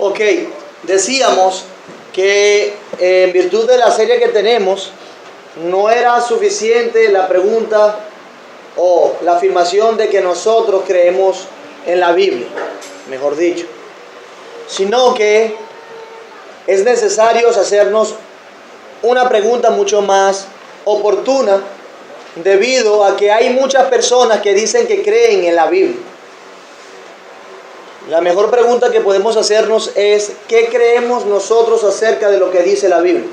Ok, decíamos que en virtud de la serie que tenemos, no era suficiente la pregunta o la afirmación de que nosotros creemos en la Biblia, mejor dicho, sino que es necesario hacernos una pregunta mucho más oportuna, debido a que hay muchas personas que dicen que creen en la Biblia. La mejor pregunta que podemos hacernos es: ¿qué creemos nosotros acerca de lo que dice la Biblia?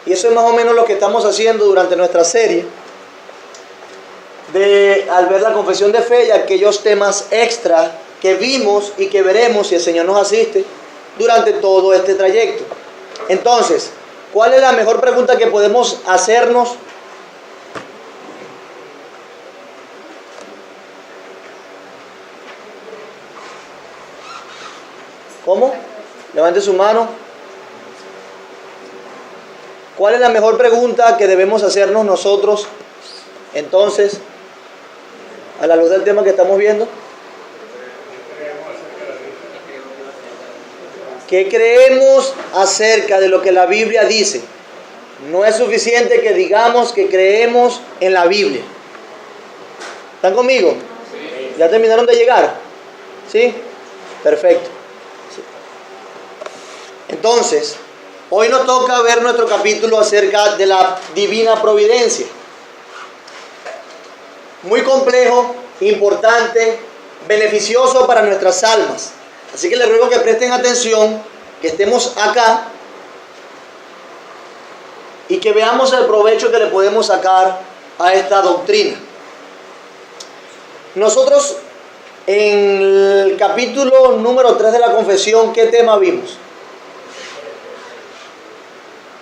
Y eso es más o menos lo que estamos haciendo durante nuestra serie al ver la confesión de fe y aquellos temas extra que vimos y que veremos, si el Señor nos asiste, durante todo este trayecto. Entonces, ¿cuál es la mejor pregunta que podemos hacernos? ¿Cómo? Levante su mano. ¿Cuál es la mejor pregunta que debemos hacernos nosotros, entonces, a la luz del tema que estamos viendo? ¿Qué creemos acerca de lo que la Biblia dice? No es suficiente que digamos que creemos en la Biblia. ¿Están conmigo? Sí. ¿Ya terminaron de llegar? ¿Sí? Perfecto. Entonces, hoy nos toca ver nuestro capítulo acerca de la divina providencia. Muy complejo, importante, beneficioso para nuestras almas. Así que les ruego que presten atención, que estemos acá y que veamos el provecho que le podemos sacar a esta doctrina. Nosotros en el capítulo número 3 de la confesión, ¿qué tema vimos?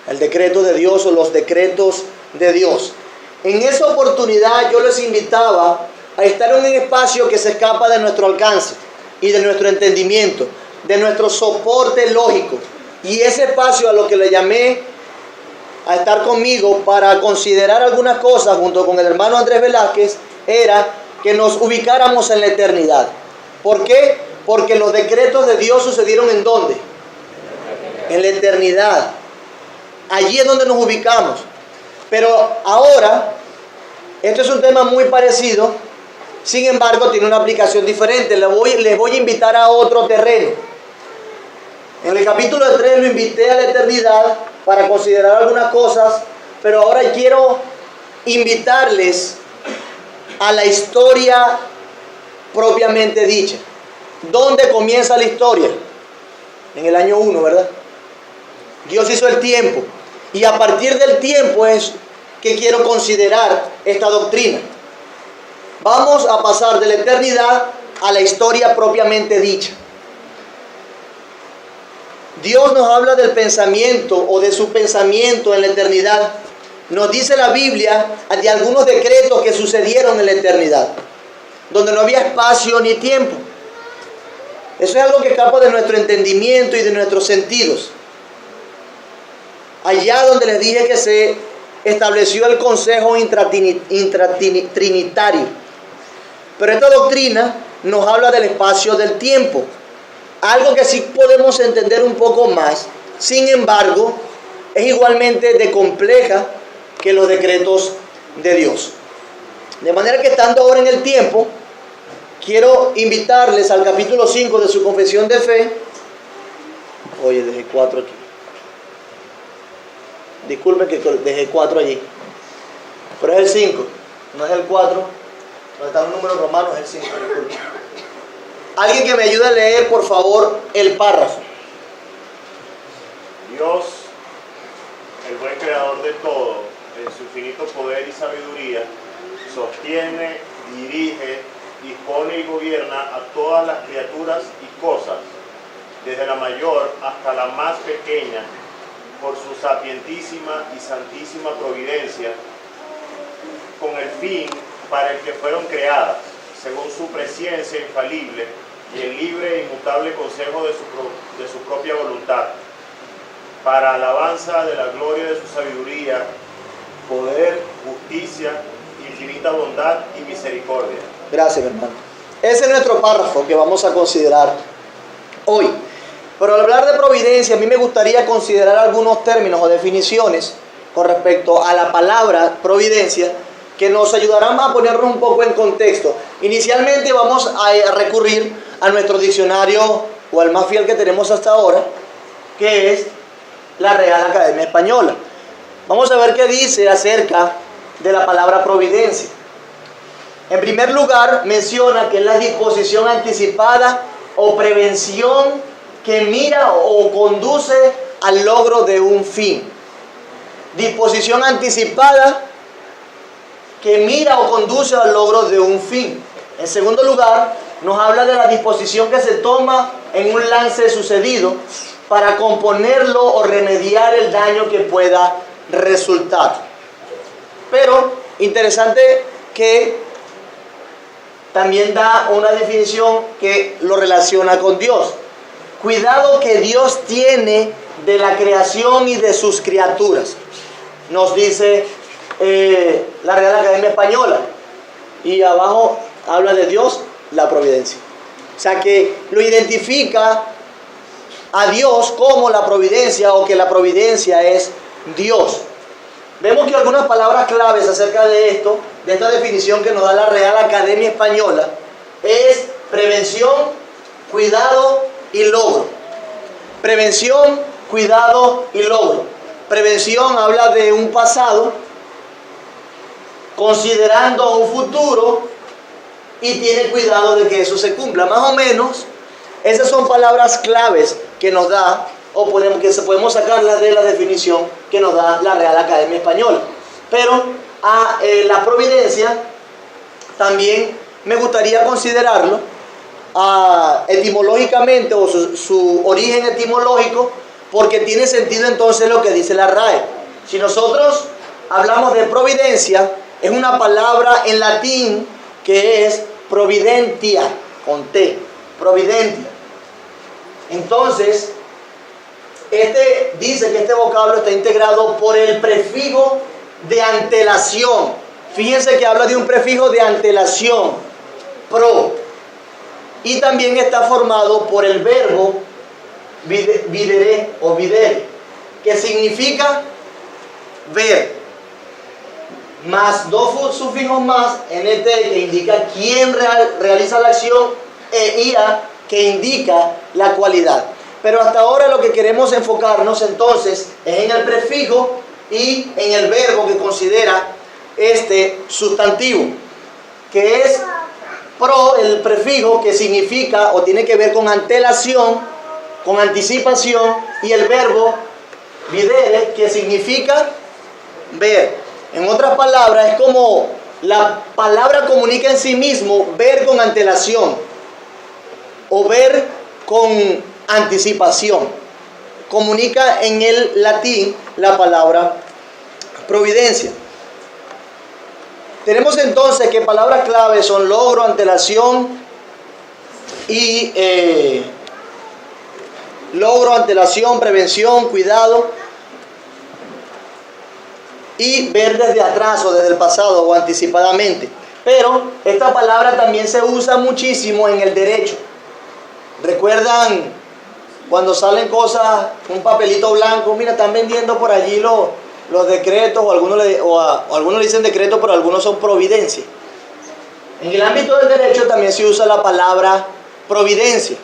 El decreto de Dios o los decretos de Dios. En esa oportunidad yo les invitaba a estar en un espacio que se escapa de nuestro alcance y de nuestro entendimiento, de nuestro soporte lógico. Y ese espacio, a lo que le llamé a estar conmigo para considerar algunas cosas junto con el hermano Andrés Velázquez, era que nos ubicáramos en la eternidad. ¿Por qué? Porque los decretos de Dios sucedieron ¿en dónde? En la eternidad. Allí es donde nos ubicamos. Pero ahora, esto es un tema muy parecido, sin embargo tiene una aplicación diferente. Les voy a invitar a otro terreno. En el capítulo 3 lo invité a la eternidad para considerar algunas cosas, pero ahora quiero invitarles a la historia propiamente dicha. ¿Dónde comienza la historia? En el año 1, ¿verdad? Dios hizo el tiempo. Y a partir del tiempo es que quiero considerar esta doctrina. Vamos a pasar de la eternidad a la historia propiamente dicha. Dios nos habla del pensamiento o de su pensamiento en la eternidad. Nos dice la Biblia de algunos decretos que sucedieron en la eternidad, donde no había espacio ni tiempo. Eso es algo que escapa de nuestro entendimiento y de nuestros sentidos. Allá donde les dije que se estableció el consejo intratrinitario. Pero esta doctrina nos habla del espacio del tiempo. Algo que sí podemos entender un poco más. Sin embargo, es igualmente de compleja que los decretos de Dios. De manera que estando ahora en el tiempo, quiero invitarles al capítulo 5 de su confesión de fe. Oye, dejé 4 aquí. Disculpen que dejé 4 allí. Pero es el 5, no es el 4. Donde están los números romanos es el 5. Disculpen. Alguien que me ayude a leer, por favor, el párrafo. Dios, el buen creador de todo, en su infinito poder y sabiduría, sostiene, dirige, dispone y gobierna a todas las criaturas y cosas, desde la mayor hasta la más pequeña, por su sapientísima y santísima providencia, con el fin para el que fueron creadas, según su presciencia infalible y el libre e inmutable consejo de su propia voluntad, para alabanza de la gloria de su sabiduría, poder, justicia, infinita bondad y misericordia. Gracias, mi hermano. Ese es nuestro párrafo que vamos a considerar hoy. Pero al hablar de providencia, a mí me gustaría considerar algunos términos o definiciones con respecto a la palabra providencia que nos ayudarán a ponernos un poco en contexto. Inicialmente vamos a recurrir a nuestro diccionario o al más fiel que tenemos hasta ahora, que es la Real Academia Española. Vamos a ver qué dice acerca de la palabra providencia. En primer lugar, menciona que es la disposición anticipada o prevención que mira o conduce al logro de un fin. Disposición anticipada que mira o conduce al logro de un fin. En segundo lugar, nos habla de la disposición que se toma en un lance sucedido para componerlo o remediar el daño que pueda resultar. Pero interesante que también da una definición que lo relaciona con Dios. Cuidado que Dios tiene de la creación y de sus criaturas, nos dice la Real Academia Española. Y abajo habla de Dios, la providencia. O sea que lo identifica a Dios como la providencia, o que la providencia es Dios. Vemos que algunas palabras claves acerca de esto, de esta definición que nos da la Real Academia Española, es prevención, cuidado y logro. Prevención, cuidado y logro. Prevención habla de un pasado considerando un futuro y tiene cuidado de que eso se cumpla. Más o menos, esas son palabras claves que nos da, o podemos sacarlas de la definición que nos da la Real Academia Española. Pero a la providencia también me gustaría considerarlo etimológicamente, o su origen etimológico, porque tiene sentido entonces lo que dice la RAE. Si nosotros hablamos de providencia, es una palabra en latín que es providentia, con T, providentia. Entonces, dice que este vocablo está integrado por el prefijo de antelación. Fíjense que habla de un prefijo de antelación, pro. Y también está formado por el verbo videre o videre, que significa ver, más dos sufijos más, nt, que indica quién realiza la acción, e ia, que indica la cualidad. Pero hasta ahora lo que queremos enfocarnos entonces es en el prefijo y en el verbo que considera este sustantivo, que es pro, el prefijo que significa o tiene que ver con antelación, con anticipación, y el verbo videre, que significa ver. En otras palabras, es como la palabra comunica en sí mismo ver con antelación o ver con anticipación. Comunica en el latín la palabra providencia. Tenemos entonces que palabras claves son logro, antelación y logro, antelación, prevención, cuidado, y ver desde atrás o desde el pasado o anticipadamente. Pero esta palabra también se usa muchísimo en el derecho. ¿Recuerdan cuando salen cosas, un papelito blanco? Mira, están vendiendo por allí los decretos, o algunos le dicen decretos, pero algunos son providencia. En el ámbito del derecho también se usa la palabra providencia.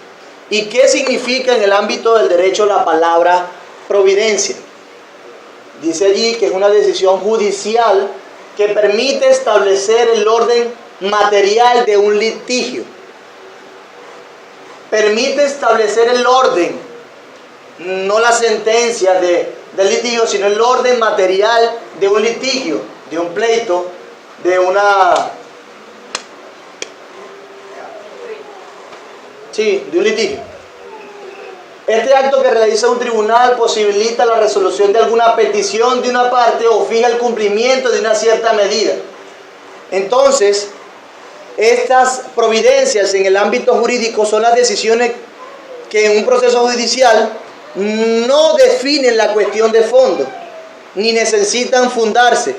¿Y qué significa en el ámbito del derecho la palabra providencia? Dice allí que es una decisión judicial que permite establecer el orden material de un litigio. Permite establecer el orden, no la sentencia del litigio, sino el orden material de un litigio, de un pleito, de un litigio. Este acto que realiza un tribunal posibilita la resolución de alguna petición de una parte o fija el cumplimiento de una cierta medida. Entonces, estas providencias en el ámbito jurídico son las decisiones que en un proceso judicial no definen la cuestión de fondo, ni necesitan fundarse,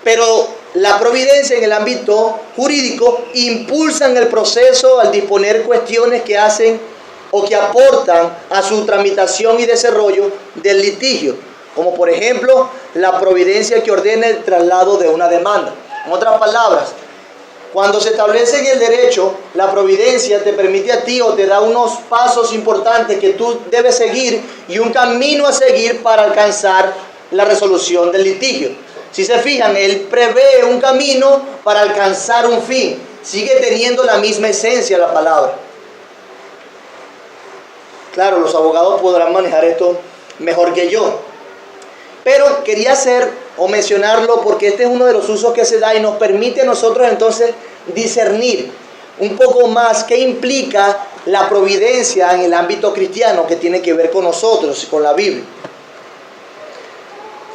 pero la providencia en el ámbito jurídico impulsan el proceso al disponer cuestiones que hacen o que aportan a su tramitación y desarrollo del litigio, como por ejemplo la providencia que ordena el traslado de una demanda. En otras palabras, cuando se establece en el derecho, la providencia te permite a ti o te da unos pasos importantes que tú debes seguir y un camino a seguir para alcanzar la resolución del litigio. Si se fijan, él prevé un camino para alcanzar un fin. Sigue teniendo la misma esencia la palabra. Claro, los abogados podrán manejar esto mejor que yo. Pero quería mencionarlo porque este es uno de los usos que se da y nos permite a nosotros entonces discernir un poco más qué implica la providencia en el ámbito cristiano que tiene que ver con nosotros y con la Biblia.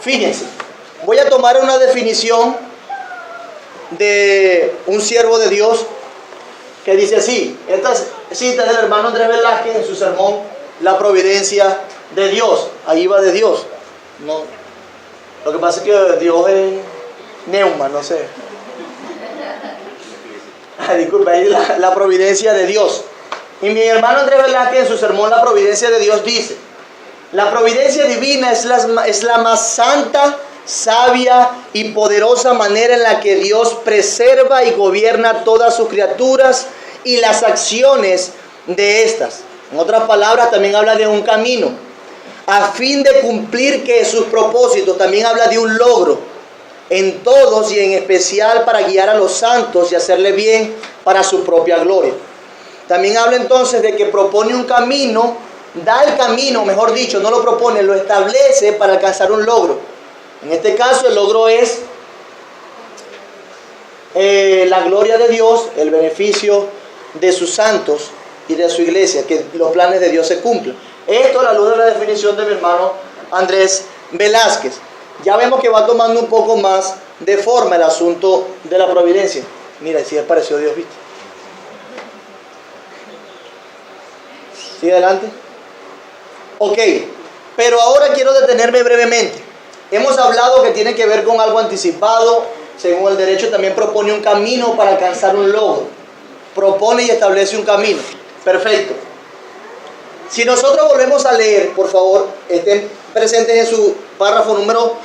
Fíjense, voy a tomar una definición de un siervo de Dios que dice así. Esta cita es del hermano Andrés Velázquez en su sermón La providencia de Dios. Ahí va de Dios. No, lo que pasa es que Dios es neuma, no sé. Disculpa, ahí la providencia de Dios. Y mi hermano Andrés Velázquez en su sermón La providencia de Dios dice: la providencia divina es la más santa, sabia y poderosa manera en la que Dios preserva y gobierna todas sus criaturas y las acciones de estas. En otras palabras, también habla de un camino a fin de cumplir que sus propósitos. También habla de un logro en todos y en especial para guiar a los santos y hacerle bien para su propia gloria. También habla entonces de que propone un camino, da el camino, mejor dicho, no lo propone, lo establece para alcanzar un logro. En este caso el logro es la gloria de Dios, el beneficio de sus santos y de su iglesia, que los planes de Dios se cumplan. Esto a la luz de la definición de mi hermano Andrés Velázquez. Ya vemos que va tomando un poco más de forma el asunto de la providencia. Mira, si apareció Dios, ¿viste? ¿Sigue adelante? Ok, pero ahora quiero detenerme brevemente. Hemos hablado que tiene que ver con algo anticipado. Según el derecho también propone un camino para alcanzar un logro. Propone y establece un camino. Perfecto. Si nosotros volvemos a leer, por favor, estén presentes en su párrafo número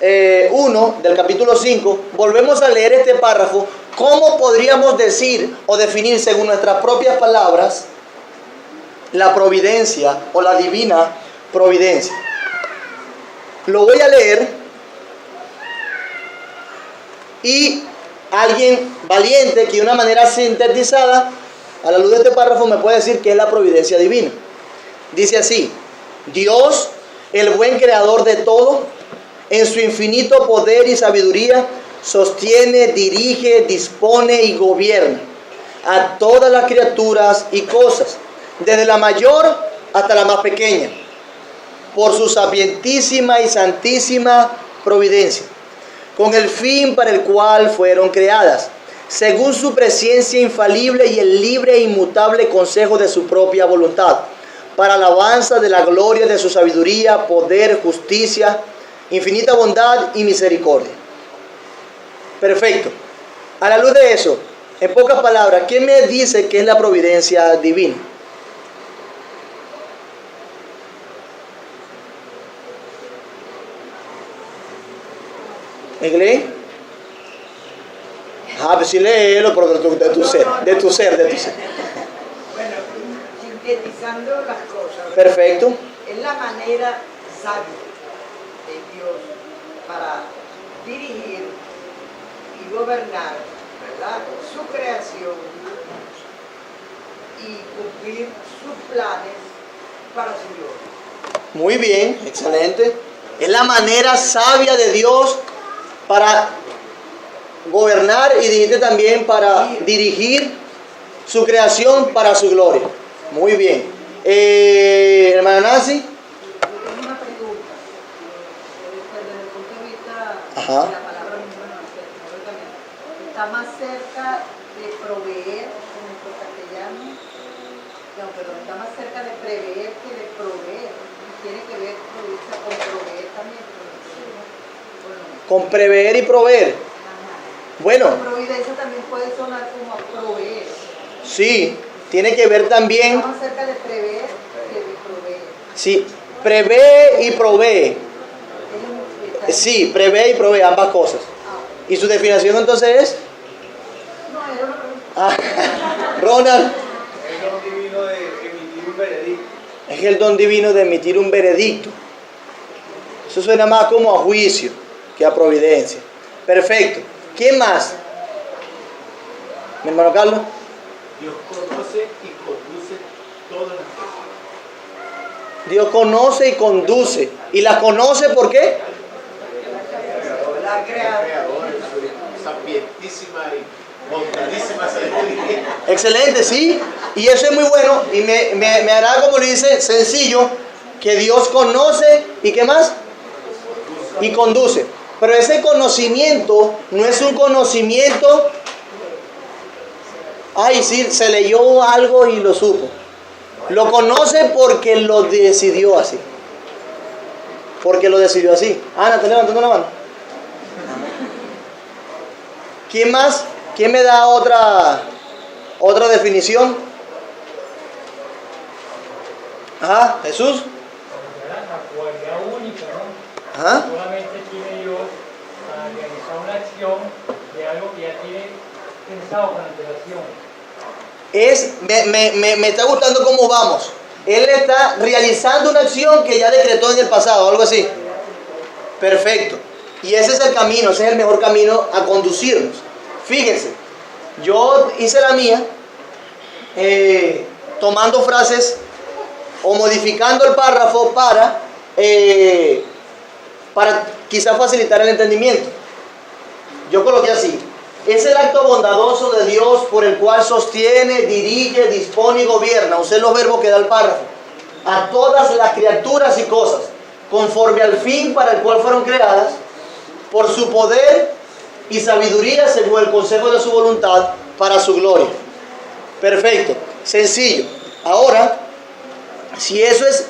1 del capítulo 5, volvemos a leer este párrafo. ¿Cómo podríamos decir o definir, según nuestras propias palabras, la providencia o la divina providencia? Lo voy a leer y alguien valiente que de una manera sintetizada, a la luz de este párrafo, me puede decir qué es la providencia divina. Dice así: Dios, el buen creador de todo, en su infinito poder y sabiduría, sostiene, dirige, dispone y gobierna a todas las criaturas y cosas, desde la mayor hasta la más pequeña, por su sapientísima y santísima providencia, con el fin para el cual fueron creadas, según su presencia infalible y el libre e inmutable consejo de su propia voluntad, para alabanza de la gloria de su sabiduría, poder, justicia, infinita bondad y misericordia. Perfecto. A la luz de eso, en pocas palabras, ¿qué me dice que es la providencia divina? ¿Inglés? Pues sí, léelo, pero de tu ser. Bueno, sintetizando las cosas. Perfecto. Es la manera sabia de Dios para dirigir y gobernar, ¿verdad?, su creación y cumplir sus planes para su gloria. Muy bien, excelente. Es la manera sabia de Dios para gobernar y dijiste también para dirigir su creación para su gloria. Muy bien. Hermana Nancy. Tengo una pregunta. Desde el punto de vista Ajá. de la palabra misma, está más cerca de proveer, en nuestro castellano, está más cerca de prever que de proveer. Tiene que ver con proveer también. Con prever y proveer. Ajá. Bueno. La providencia también puede sonar como a proveer. Sí, tiene que ver también, Está más cerca de prever que de proveer. sí, prevé y provee. Es un- Sí, prevé y provee, ambas cosas. ¿Y su definición entonces es? No, era una pregunta. Ronald, El don divino de emitir un veredicto. es el don divino de emitir un veredicto. Eso suena más como a juicio que a providencia. Perfecto. ¿Quién más? Mi hermano Carlos. Dios conoce y conduce todas las cosas. Dios conoce y conduce. ¿Y las conoce por qué? La creadora. Creador en su sapientísima y bondadísima sabiduría. Excelente, sí. Y eso es muy bueno. Y me agrada como le dice, sencillo, que Dios conoce y ¿qué más? Y conduce. Pero ese conocimiento no es un conocimiento, ay, sí, se leyó algo y lo supo. Lo conoce porque lo decidió así. Porque lo decidió así. Ana, ¿te levantando la mano? ¿Quién más? ¿Quién me da otra definición? Ajá, Jesús. La cualidad única, ¿no? Ajá. Solamente tiene Dios a realizar una acción de algo que ya tiene pensado con antelación. Me está gustando cómo vamos. Él está realizando una acción que ya decretó en el pasado, algo así. Perfecto. Y ese es el camino, ese es el mejor camino a conducirnos. Fíjense, yo hice la mía tomando frases o modificando el párrafo para quizás facilitar el entendimiento. Yo coloqué así: es el acto bondadoso de Dios por el cual sostiene, dirige, dispone y gobierna, usé los verbos que da el párrafo, a todas las criaturas y cosas, conforme al fin para el cual fueron creadas, por su poder y sabiduría según el consejo de su voluntad, para su gloria. Perfecto, sencillo. Ahora, si eso es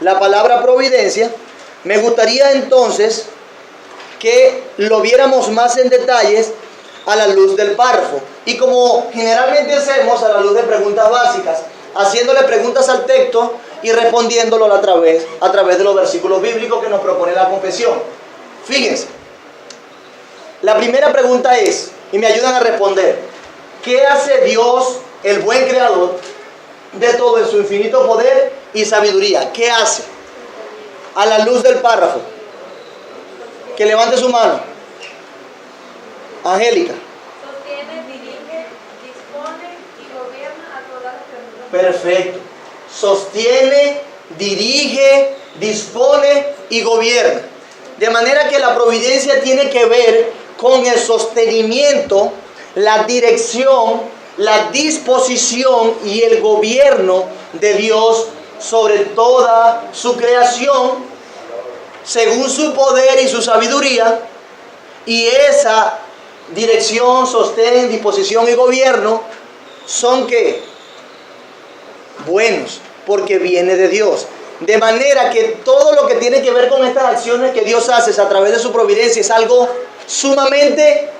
la palabra providencia, me gustaría entonces que lo viéramos más en detalles a la luz del párrafo. Y como generalmente hacemos, a la luz de preguntas básicas, haciéndole preguntas al texto y respondiéndolo a través de los versículos bíblicos que nos propone la confesión. Fíjense, la primera pregunta es, y me ayudan a responder: ¿qué hace Dios, el buen creador, de todo en su infinito poder y sabiduría? ¿Qué hace? A la luz del párrafo. Que levante su mano. Angélica. Sostiene, dirige, dispone y gobierna a todas las criaturas. Perfecto. Sostiene, dirige, dispone y gobierna. De manera que la providencia tiene que ver con el sostenimiento, la dirección, la disposición y el gobierno de Dios sobre toda su creación, según su poder y su sabiduría. Y esa dirección, sostén, disposición y gobierno son ¿qué? Buenos, porque viene de Dios. De manera que todo lo que tiene que ver con estas acciones que Dios hace a través de su providencia es algo sumamente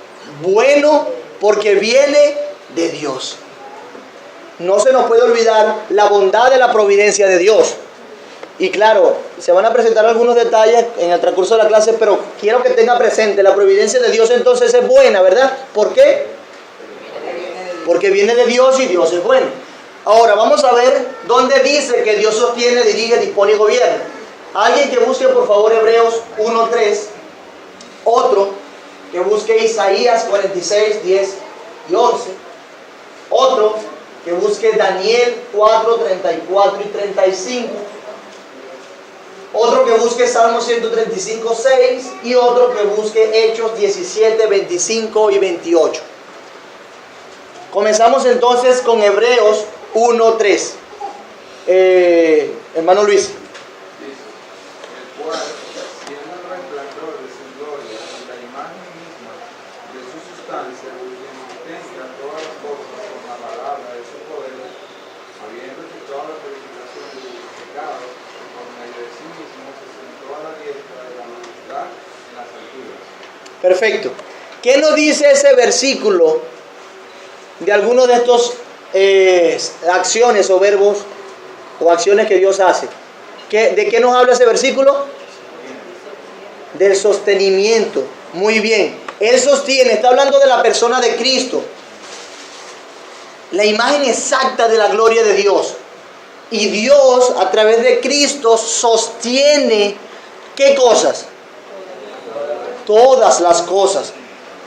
bueno, porque viene de Dios. No se nos puede olvidar la bondad de la providencia de Dios. Y claro, se van a presentar algunos detalles en el transcurso de la clase, pero quiero que tenga presente, la providencia de Dios entonces es buena, ¿verdad? ¿Por qué? Porque viene de Dios y Dios es bueno. Ahora vamos a ver dónde dice que Dios sostiene, dirige, dispone y gobierna. Alguien que busque por favor Hebreos 1:3, otro que busque Isaías 46, 10 y 11, otro que busque Daniel 4, 34 y 35, otro que busque Salmo 135, 6 y otro que busque Hechos 17, 25 y 28. Comenzamos entonces con Hebreos 1:3. Hermano Luis. El cual, siendo el resplandor de su gloria y la imagen misma de su sustancia, sustenta todas las cosas con la palabra de su poder, habiendo efectuado la purificación de los pecados, por medio de sí mismo se sentó a la diestra de la majestad en las alturas. Perfecto. ¿Qué nos dice ese versículo de alguno de estos acciones o verbos o acciones que Dios hace. ¿De qué nos habla ese versículo? Del sostenimiento. Muy bien. Él sostiene, está hablando de la persona de Cristo. La imagen exacta de la gloria de Dios. Y Dios, a través de Cristo, sostiene, ¿qué cosas? Todas las cosas.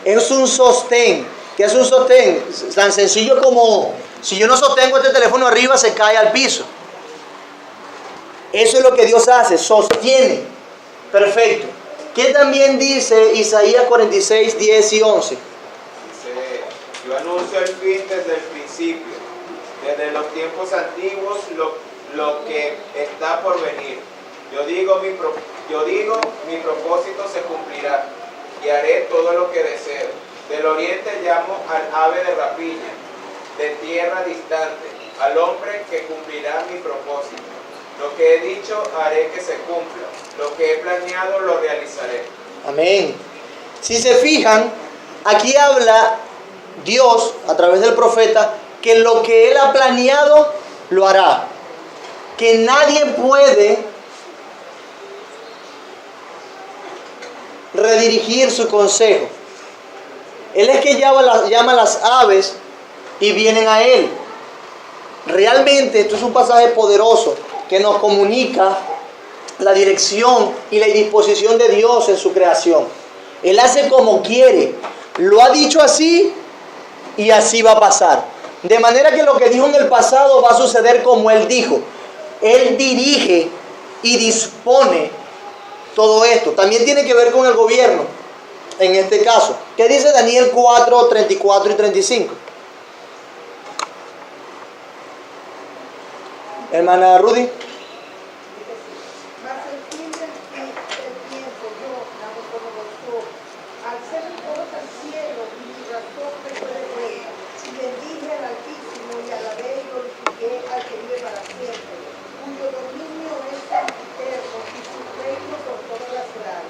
Es un sostén. ¿Qué es un sostén? Tan sencillo como, si yo no sostengo este teléfono arriba, se cae al piso. Eso es lo que Dios hace, sostiene. Perfecto. ¿Qué también dice Isaías 46, 10 y 11? Dice, yo anuncio el fin desde el principio, desde los tiempos antiguos, lo que está por venir. Yo digo, mi propósito se cumplirá, y haré todo lo que deseo. Del oriente llamo al ave de rapiña, de tierra distante, al hombre que cumplirá mi propósito. Lo que he dicho haré que se cumpla, lo que he planeado lo realizaré. Amén. Si se fijan, aquí habla Dios a través del profeta que lo que Él ha planeado lo hará. Que nadie puede redirigir su consejo. Él es que llama a las aves y vienen a Él. Realmente esto es un pasaje poderoso que nos comunica la dirección y la disposición de Dios en su creación. Él hace como quiere, lo ha dicho así y así va a pasar. De manera que lo que dijo en el pasado va a suceder como Él dijo. Él dirige y dispone todo esto. También tiene que ver con el gobierno, en este caso. ¿Qué dice Daniel 4, 34 y 35? Hermana Rudy. Mas el fin del tiempo, yo, Nabucodonosor, alcé mi voz al cielo y mi razón me fue de rey, y bendije al Altísimo y alabé y glorifiqué al que vive para siempre, cuyo dominio es eterno y su reino por todas las edades.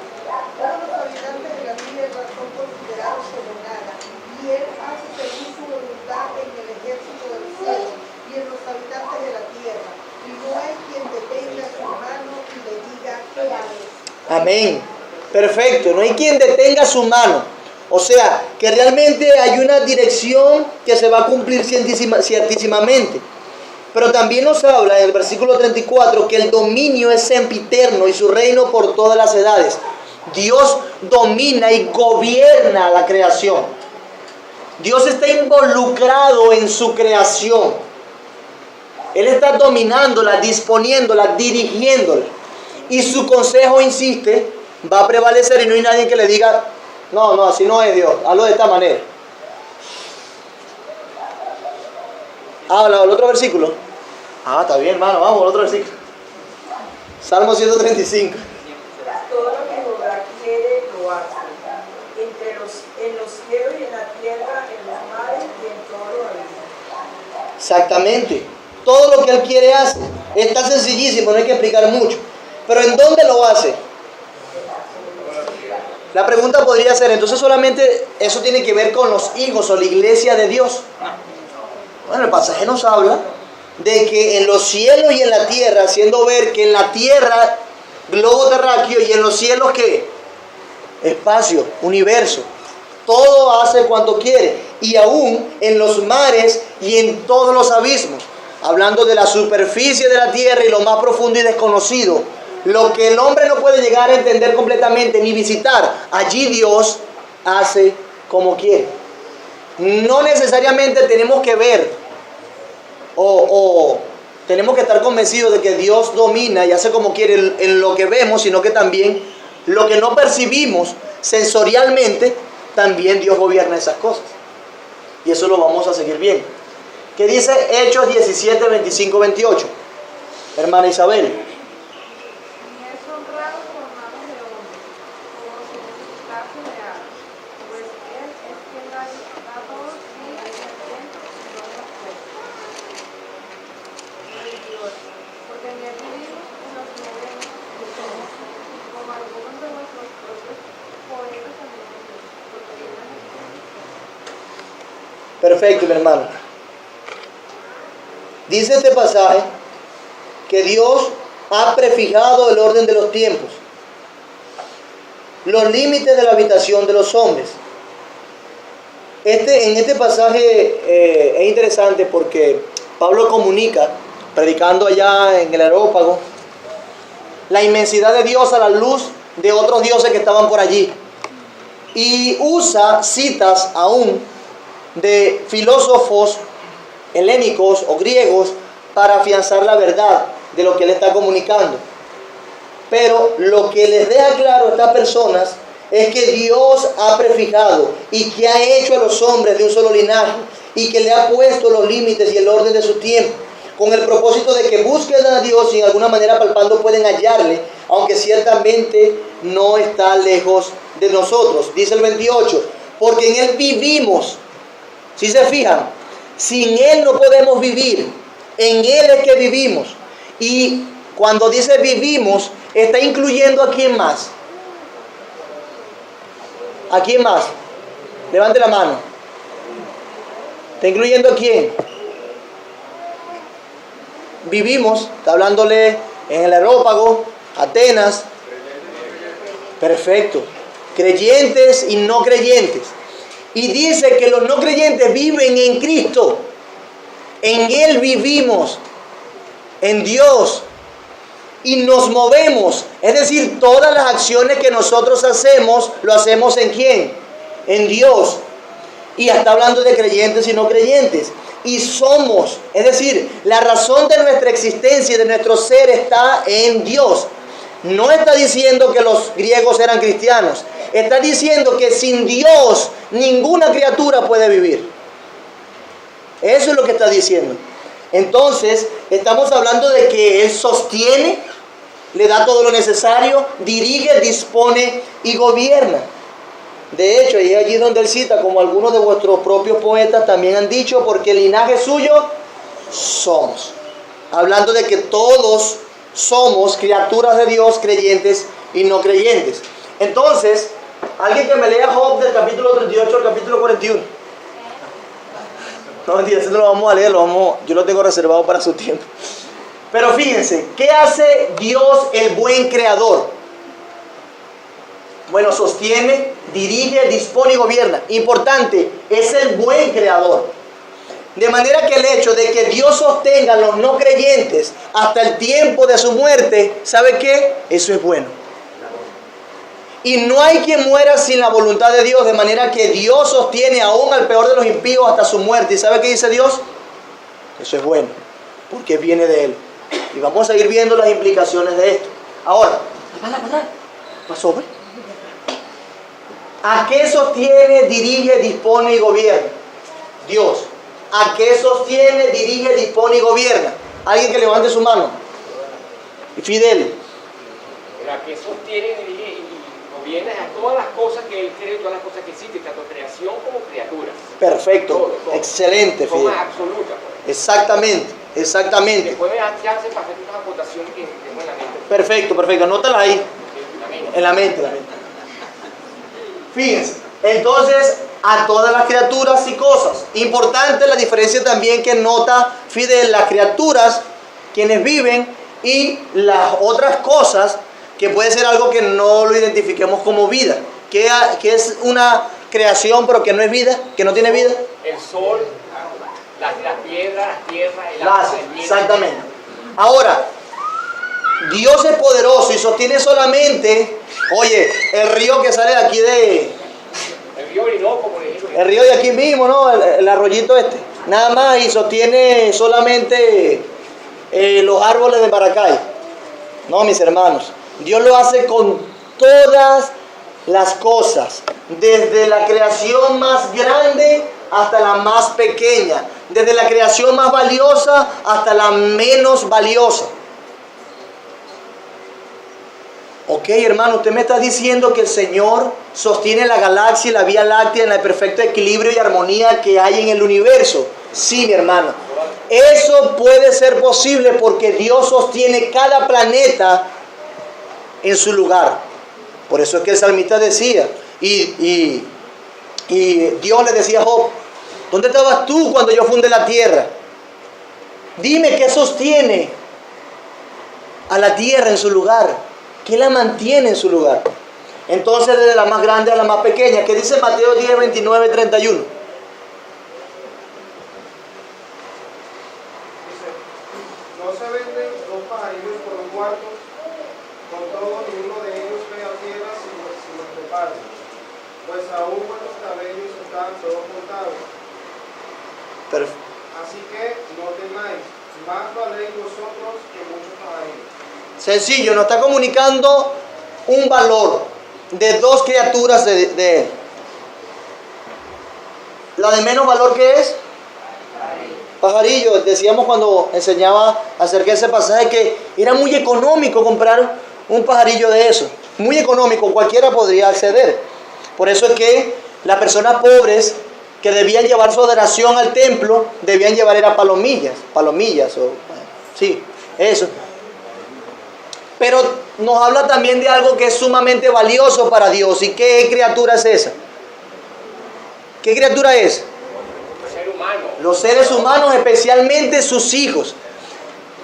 Todos los habitantes de la tierra son considerados como nada, y él hace según su voluntad en el ejército del cielo y en los habitantes de la tierra. Y no hay quien detenga su mano y le diga qué haces. Amén. Perfecto. No hay quien detenga su mano. O sea, que realmente hay una dirección que se va a cumplir ciertísimamente. Pero también nos habla en el versículo 34 que el dominio es sempiterno y su reino por todas las edades. Dios domina y gobierna la creación. Dios está involucrado en su creación. Él está dominándola, disponiéndola, dirigiéndola. Y su consejo, insiste, va a prevalecer y no hay nadie que le diga, no, así no es Dios, hazlo de esta manera. Habla el otro versículo. Está bien, hermano, vamos al otro versículo. Salmo 135. Todo lo que Jehová quiere lo hace. En los cielos y en la tierra, en los mares y en todo lo abismo. Exactamente. Todo lo que Él quiere hace. Está sencillísimo, no hay que explicar mucho. Pero ¿en dónde lo hace? La pregunta podría ser, entonces solamente eso tiene que ver con los hijos o la iglesia de Dios. Bueno, el pasaje nos habla de que en los cielos y en la tierra, haciendo ver que en la tierra, globo terráqueo, y en los cielos, ¿qué? Espacio, universo. Todo hace cuanto quiere. Y aún en los mares y en todos los abismos. Hablando de la superficie de la tierra y lo más profundo y desconocido. Lo que el hombre no puede llegar a entender completamente ni visitar. Allí Dios hace como quiere. No necesariamente tenemos que ver o tenemos que estar convencidos de que Dios domina y hace como quiere en lo que vemos, sino que también lo que no percibimos sensorialmente, también Dios gobierna esas cosas. Y eso lo vamos a seguir viendo. ¿Qué dice Hechos 17, 25, 28? Hermana Isabel. Y es honrado por manos de hombres, como si necesitase de algo, pues él es quien da a todos y hay aliento y no los puestos. 22. Porque ni aquí vivos ni los que vemos, como algunos de vuestros propios poetas también, porque ellos Perfecto, mi hermano. Dice este pasaje que Dios ha prefijado el orden de los tiempos, los límites de la habitación de los hombres. En este pasaje es interesante porque Pablo comunica, predicando allá en el Areópago, la inmensidad de Dios a la luz de otros dioses que estaban por allí. Y usa citas aún de filósofos helénicos o griegos para afianzar la verdad de lo que él está comunicando. Pero lo que les deja claro a estas personas es que Dios ha prefijado y que ha hecho a los hombres de un solo linaje y que le ha puesto los límites y el orden de su tiempo, con el propósito de que busquen a Dios y en alguna manera palpando pueden hallarle, aunque ciertamente no está lejos de nosotros. Dice el 28, porque en Él vivimos. Si se fijan, sin Él no podemos vivir, en Él es que vivimos. Y cuando dice vivimos, está incluyendo a quién más. ¿A quién más? Levante la mano. ¿Está incluyendo a quién? Vivimos, está hablándole en el Areópago, Atenas. Perfecto. Creyentes y no creyentes. Y dice que los no creyentes viven en Cristo. En Él vivimos. En Dios. Y nos movemos. Es decir, todas las acciones que nosotros hacemos, lo hacemos ¿en quién? En Dios. Y está hablando de creyentes y no creyentes. Y somos, es decir, la razón de nuestra existencia y de nuestro ser está en Dios. No está diciendo que los griegos eran cristianos. Está diciendo que sin Dios ninguna criatura puede vivir. Eso es lo que está diciendo. Entonces, estamos hablando de que Él sostiene, le da todo lo necesario, dirige, dispone y gobierna. De hecho, y es allí donde Él cita, como algunos de vuestros propios poetas también han dicho, porque el linaje suyo somos. Hablando de que todos somos criaturas de Dios, creyentes y no creyentes. Entonces, alguien que me lea Job del capítulo 38 al capítulo 41. No, mentira, eso no lo vamos a leer, yo lo tengo reservado para su tiempo. Pero fíjense, ¿qué hace Dios el buen creador? Bueno, sostiene, dirige, dispone y gobierna. Importante, es el buen creador. De manera que el hecho de que Dios sostenga a los no creyentes hasta el tiempo de su muerte, ¿sabe qué? Eso es bueno. Y no hay quien muera sin la voluntad de Dios, de manera que Dios sostiene aún al peor de los impíos hasta su muerte. ¿Y sabe qué dice Dios? Eso es bueno, porque viene de Él. Y vamos a ir viendo las implicaciones de esto. Ahora, pasó, ¿ve? ¿A qué sostiene, dirige, dispone y gobierna? Dios. ¿A qué sostiene, dirige, dispone y gobierna? Alguien que levante su mano. Fidel. ¿A qué sostiene, dirige y gobierna a todas las cosas que Él cree, todas las cosas que existen, tanto creación como criaturas? Perfecto. Todo. Excelente, Fidel. Forma absoluta. Pues. Exactamente, exactamente. Después me da chance para hacer unas aportaciones que tengo en la mente. Perfecto, perfecto. Anótala ahí. En la mente. Fíjense, entonces a todas las criaturas y cosas. Importante la diferencia también que nota Fidel, las criaturas, quienes viven, y las otras cosas, que puede ser algo que no lo identifiquemos como vida. Que es una creación pero que no es vida, que no tiene vida. El sol, las piedras, la tierra, el agua, el viento. Exactamente. Ahora, Dios es poderoso y sostiene solamente, oye, el río que sale de aquí de... El río Orinoco, por ejemplo. El río de aquí mismo, ¿no? El arroyito este. Nada más, y sostiene solamente los árboles de Maracay. No, mis hermanos. Dios lo hace con todas las cosas. Desde la creación más grande hasta la más pequeña. Desde la creación más valiosa hasta la menos valiosa. Ok, hermano, usted me está diciendo que el Señor sostiene la galaxia y la Vía Láctea en el perfecto equilibrio y armonía que hay en el universo. Sí, mi hermano. Eso puede ser posible porque Dios sostiene cada planeta en su lugar. Por eso es que el salmista decía, y Dios le decía a Job, ¿Dónde estabas tú cuando yo fundé la tierra? Dime qué sostiene a la tierra en su lugar. ¿Qué la mantiene en su lugar? Entonces, desde la más grande a la más pequeña. ¿Qué dice Mateo 10, 29, 31? Dice, no se venden dos pajarillos por un cuarto, con todo ninguno de ellos ve a tierra si los prepara, pues aún vuestros cabellos están todos contados. Así que no temáis, más valéis vosotros que muchos pajarillos. Sencillo, nos está comunicando un valor de dos criaturas de él. La de menos valor, ¿qué es? Pajarillo. Decíamos cuando enseñaba acerca de ese pasaje que era muy económico comprar un pajarillo de eso. Muy económico, cualquiera podría acceder. Por eso es que las personas pobres que debían llevar su adoración al templo, debían llevar era palomillas, sí, eso. Pero nos habla también de algo que es sumamente valioso para Dios. ¿Y qué criatura es esa? ¿Qué criatura es? Ser humano. Los seres humanos, especialmente sus hijos.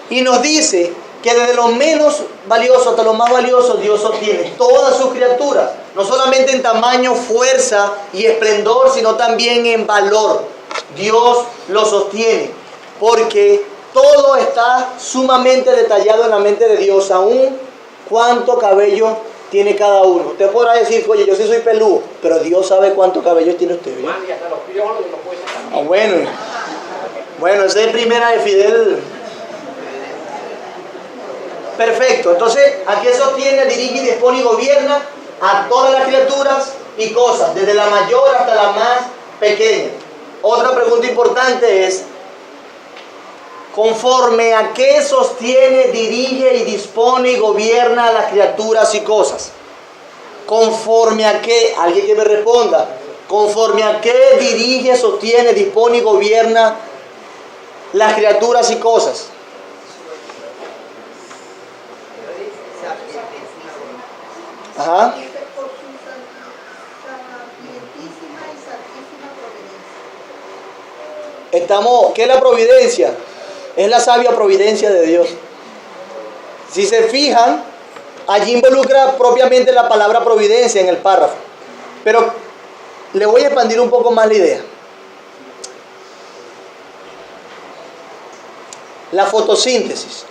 Y nos dice que desde lo menos valioso hasta lo más valioso Dios sostiene todas sus criaturas, no solamente en tamaño, fuerza y esplendor, sino también en valor. Dios lo sostiene porque todo está sumamente detallado en la mente de Dios, aún cuánto cabello tiene cada uno. Usted podrá decir, oye, yo sí soy peludo, pero Dios sabe cuánto cabello tiene usted, ¿bien? Y hasta los piojos no puede sacar. Bueno, esa es primera de Fidel. Perfecto, entonces, ¿a qué sostiene, dirige, dispone y gobierna? A todas las criaturas y cosas, desde la mayor hasta la más pequeña. Otra pregunta importante es, ¿conforme a qué sostiene, dirige y dispone y gobierna a las criaturas y cosas? ¿Conforme a qué? Alguien que me responda. ¿Conforme a qué dirige, sostiene, dispone y gobierna las criaturas y cosas? Ajá. Por su sapientísima y santísima providencia. ¿Qué es la providencia? Es la sabia providencia de Dios. Si se fijan, allí involucra propiamente la palabra providencia en el párrafo. Pero le voy a expandir un poco más la idea. La fotosíntesis.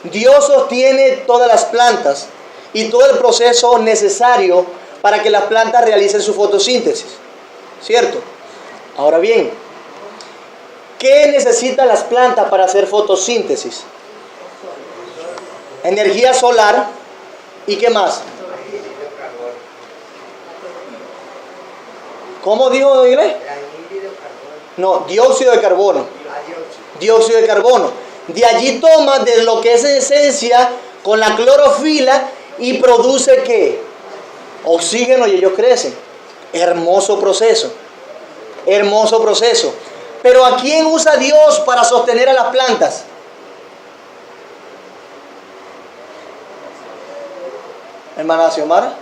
Dios sostiene todas las plantas y todo el proceso necesario para que las plantas realicen su fotosíntesis. ¿Cierto? Ahora bien, ¿qué necesitan las plantas para hacer fotosíntesis? Energía solar. ¿Y qué más? ¿Cómo dijo Inglés? No, dióxido de carbono. Dióxido de carbono. De allí toma de lo que es en esencia con la clorofila y produce ¿qué? Oxígeno, y ellos crecen. Hermoso proceso. Hermoso proceso. Pero ¿a quién usa Dios para sostener a las plantas? Hermana Xiomara,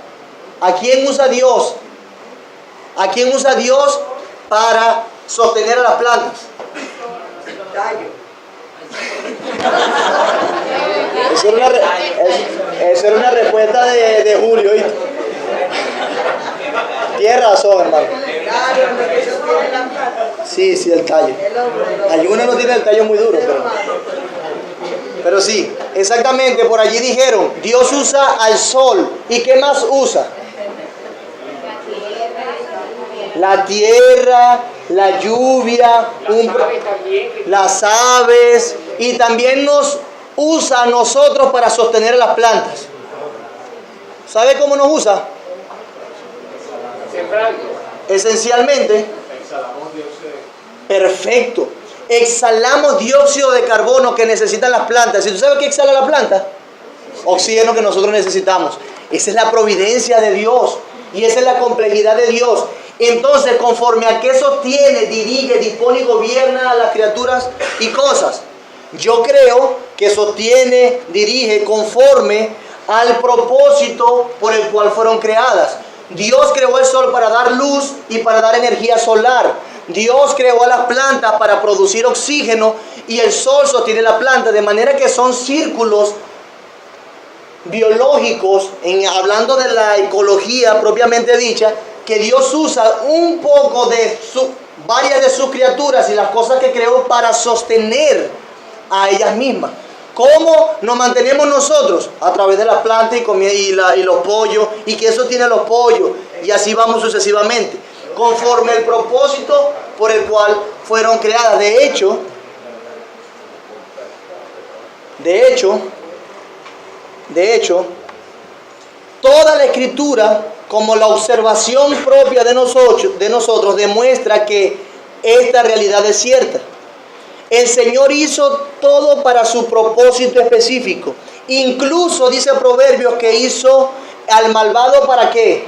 ¿a quién usa Dios? ¿A quién usa Dios para sostener a las plantas? Esa era una respuesta de Julio, ¿oíste? Tienes razón, hermano. Sí, el tallo. Algunos no tienen el tallo muy duro, pero sí, exactamente, por allí dijeron, Dios usa al sol. ¿Y qué más usa? La tierra, la lluvia, las aves, y también nos usa a nosotros para sostener a las plantas. ¿Sabe cómo nos usa? Sembrando. Esencialmente. Perfecto. Exhalamos dióxido de carbono que necesitan las plantas. ¿Y tú sabes qué exhala la planta? Oxígeno que nosotros necesitamos. Esa es la providencia de Dios. Y esa es la complejidad de Dios. Entonces, conforme a qué sostiene, dirige, dispone y gobierna a las criaturas y cosas, yo creo que sostiene, dirige conforme al propósito por el cual fueron creadas. Dios creó el sol para dar luz y para dar energía solar. Dios creó a las plantas para producir oxígeno y el sol sostiene la planta, de manera que son círculos biológicos, hablando de la ecología propiamente dicha, que Dios usa un poco de varias de sus criaturas y las cosas que creó para sostener a ellas mismas. ¿Cómo nos mantenemos nosotros? A través de las plantas y los pollos, y que eso tiene los pollos, y así vamos sucesivamente, conforme el propósito por el cual fueron creadas. De hecho, toda la escritura, como la observación propia de nosotros, demuestra que esta realidad es cierta. El Señor hizo todo para su propósito específico. Incluso dice Proverbios que hizo al malvado ¿para qué?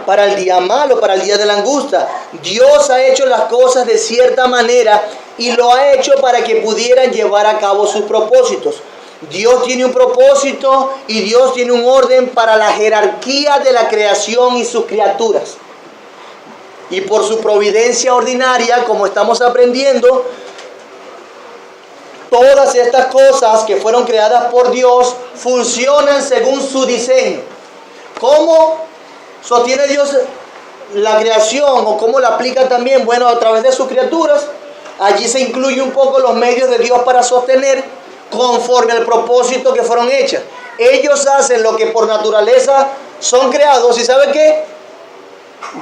Para el día malo, para el día de la angustia. Dios ha hecho las cosas de cierta manera y lo ha hecho para que pudieran llevar a cabo sus propósitos. Dios tiene un propósito y Dios tiene un orden para la jerarquía de la creación y sus criaturas. Y por su providencia ordinaria, como estamos aprendiendo, todas estas cosas que fueron creadas por Dios funcionan según su diseño. ¿Cómo sostiene Dios la creación o cómo la aplica también? Bueno, a través de sus criaturas. Allí se incluye un poco los medios de Dios para sostener conforme al propósito que fueron hechas. Ellos hacen lo que por naturaleza son creados y ¿sabe qué?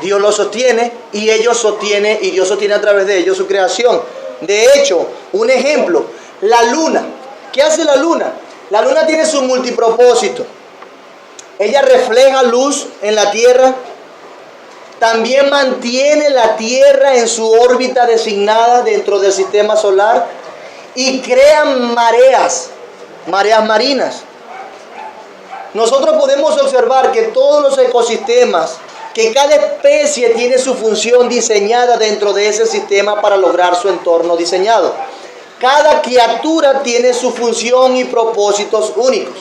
Dios los sostiene y ellos sostienen y Dios sostiene a través de ellos su creación. De hecho, un ejemplo, la luna. ¿Qué hace la luna? La luna tiene su multipropósito. Ella refleja luz en la tierra. También mantiene la tierra en su órbita designada dentro del sistema solar. Y crean mareas marinas. Nosotros podemos observar que todos los ecosistemas, que cada especie tiene su función diseñada dentro de ese sistema para lograr su entorno diseñado. Cada criatura tiene su función y propósitos únicos.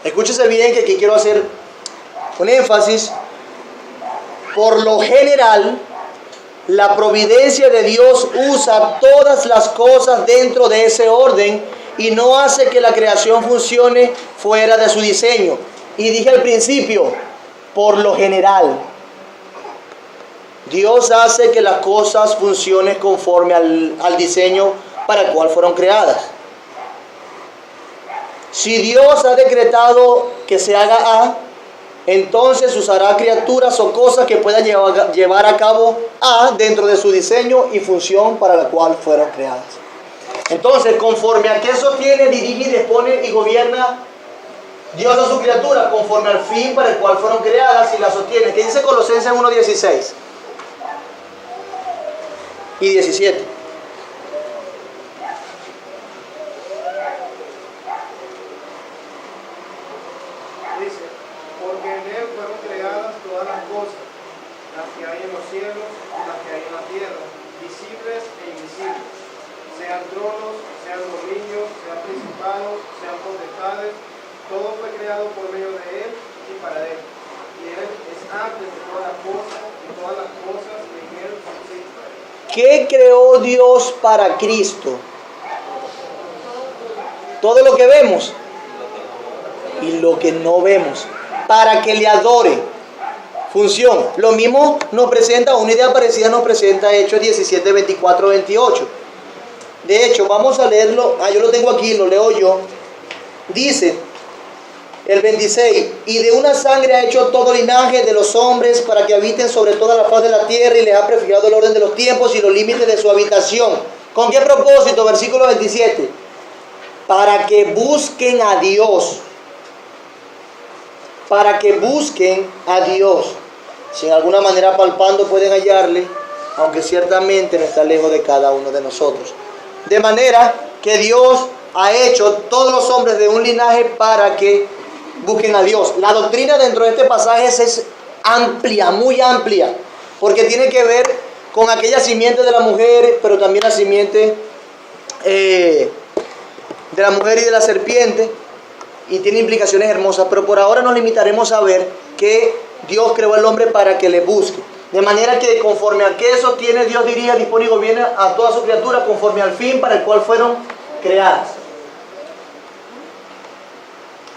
Escúchese bien que aquí quiero hacer un énfasis. Por lo general, la providencia de Dios usa todas las cosas dentro de ese orden y no hace que la creación funcione fuera de su diseño. Y dije al principio, por lo general, Dios hace que las cosas funcionen conforme al diseño para el cual fueron creadas. Si Dios ha decretado que se haga A, entonces usará criaturas o cosas que puedan llevar a cabo A dentro de su diseño y función para la cual fueron creadas. Entonces, conforme a que sostiene, dirige, dispone y gobierna Dios a su criatura, conforme al fin para el cual fueron creadas y las sostiene. ¿Qué dice Colosenses 1:16 y 17? Dice, porque en él fueron creadas todas las cosas, las que hay en los cielos y las que hay en la tierra, visibles e invisibles, sean tronos, sean dominios, sean principados, sean potestades, todo fue creado por medio de él y para él. Y él es antes de todas las cosas y todas las cosas en él subsisten. ¿Qué creó Dios para Cristo? Todo lo que vemos y lo que no vemos, para que le adore. Función. Lo mismo nos presenta, una idea parecida nos presenta Hechos 17, 24, 28. De hecho, vamos a leerlo. Yo lo tengo aquí, lo leo yo. Dice el 26, y de una sangre ha hecho todo linaje de los hombres para que habiten sobre toda la faz de la tierra y les ha prefijado el orden de los tiempos y los límites de su habitación. ¿Con qué propósito? Versículo 27. Para que busquen a Dios. Para que busquen a Dios. Si en alguna manera palpando pueden hallarle, aunque ciertamente no está lejos de cada uno de nosotros. De manera que Dios ha hecho todos los hombres de un linaje para que busquen a Dios. La doctrina dentro de este pasaje es amplia, muy amplia, porque tiene que ver con aquella simiente de la mujer, pero también la simiente de la mujer y de la serpiente, y tiene implicaciones hermosas, pero por ahora nos limitaremos a ver que Dios creó al hombre para que le busque. De manera que conforme a que sostiene, Dios diría, dispone y gobierna a toda su criatura conforme al fin para el cual fueron creadas.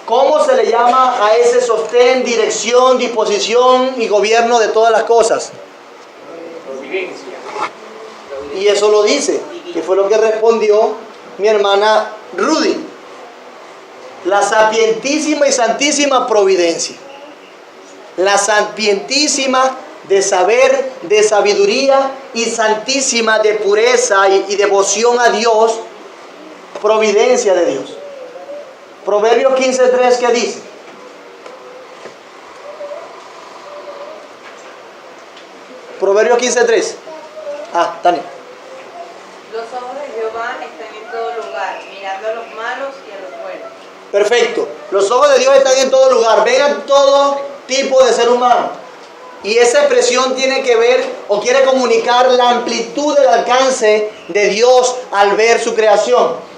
¿Cómo se le llama a ese sostén, dirección, disposición y gobierno de todas las cosas? Providencia. Y eso lo dice, que fue lo que respondió mi hermana Rudy. La sapientísima y santísima providencia. La sapientísima de saber, de sabiduría y santísima de pureza y devoción a Dios, providencia de Dios. Proverbios 15:3, ¿qué dice? Proverbios 15:3. Tania. Los ojos de Jehová están en todo lugar, mirando a los malos y a los buenos. Perfecto. Los ojos de Dios están en todo lugar. Ven a todo tipo de ser humano. Y esa expresión tiene que ver o quiere comunicar la amplitud del alcance de Dios al ver su creación.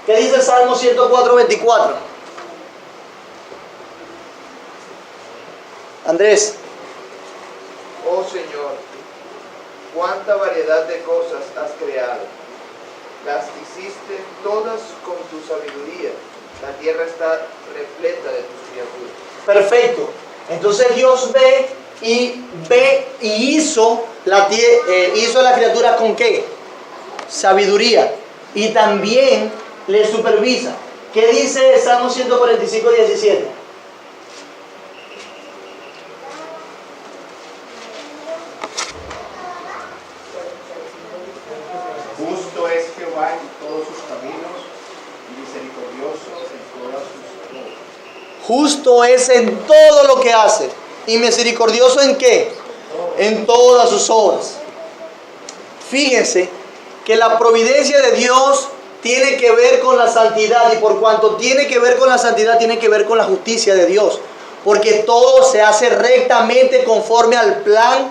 ¿Qué dice el Salmo 104:24? Andrés. Oh Señor, cuánta variedad de cosas has creado. Las hiciste todas con tu sabiduría. La tierra está repleta de tus criaturas. Perfecto. Entonces Dios ve y hizo la criatura ¿con qué? Sabiduría. Y también le supervisa. ¿Qué dice Salmo 145:17? Justo es Jehová en todos sus caminos y misericordioso en todas sus obras. Justo es en todo lo que hace. ¿Y misericordioso en qué? En todas sus obras. Fíjense que la providencia de Dios tiene que ver con la santidad, y por cuanto tiene que ver con la santidad, tiene que ver con la justicia de Dios, porque todo se hace rectamente conforme al plan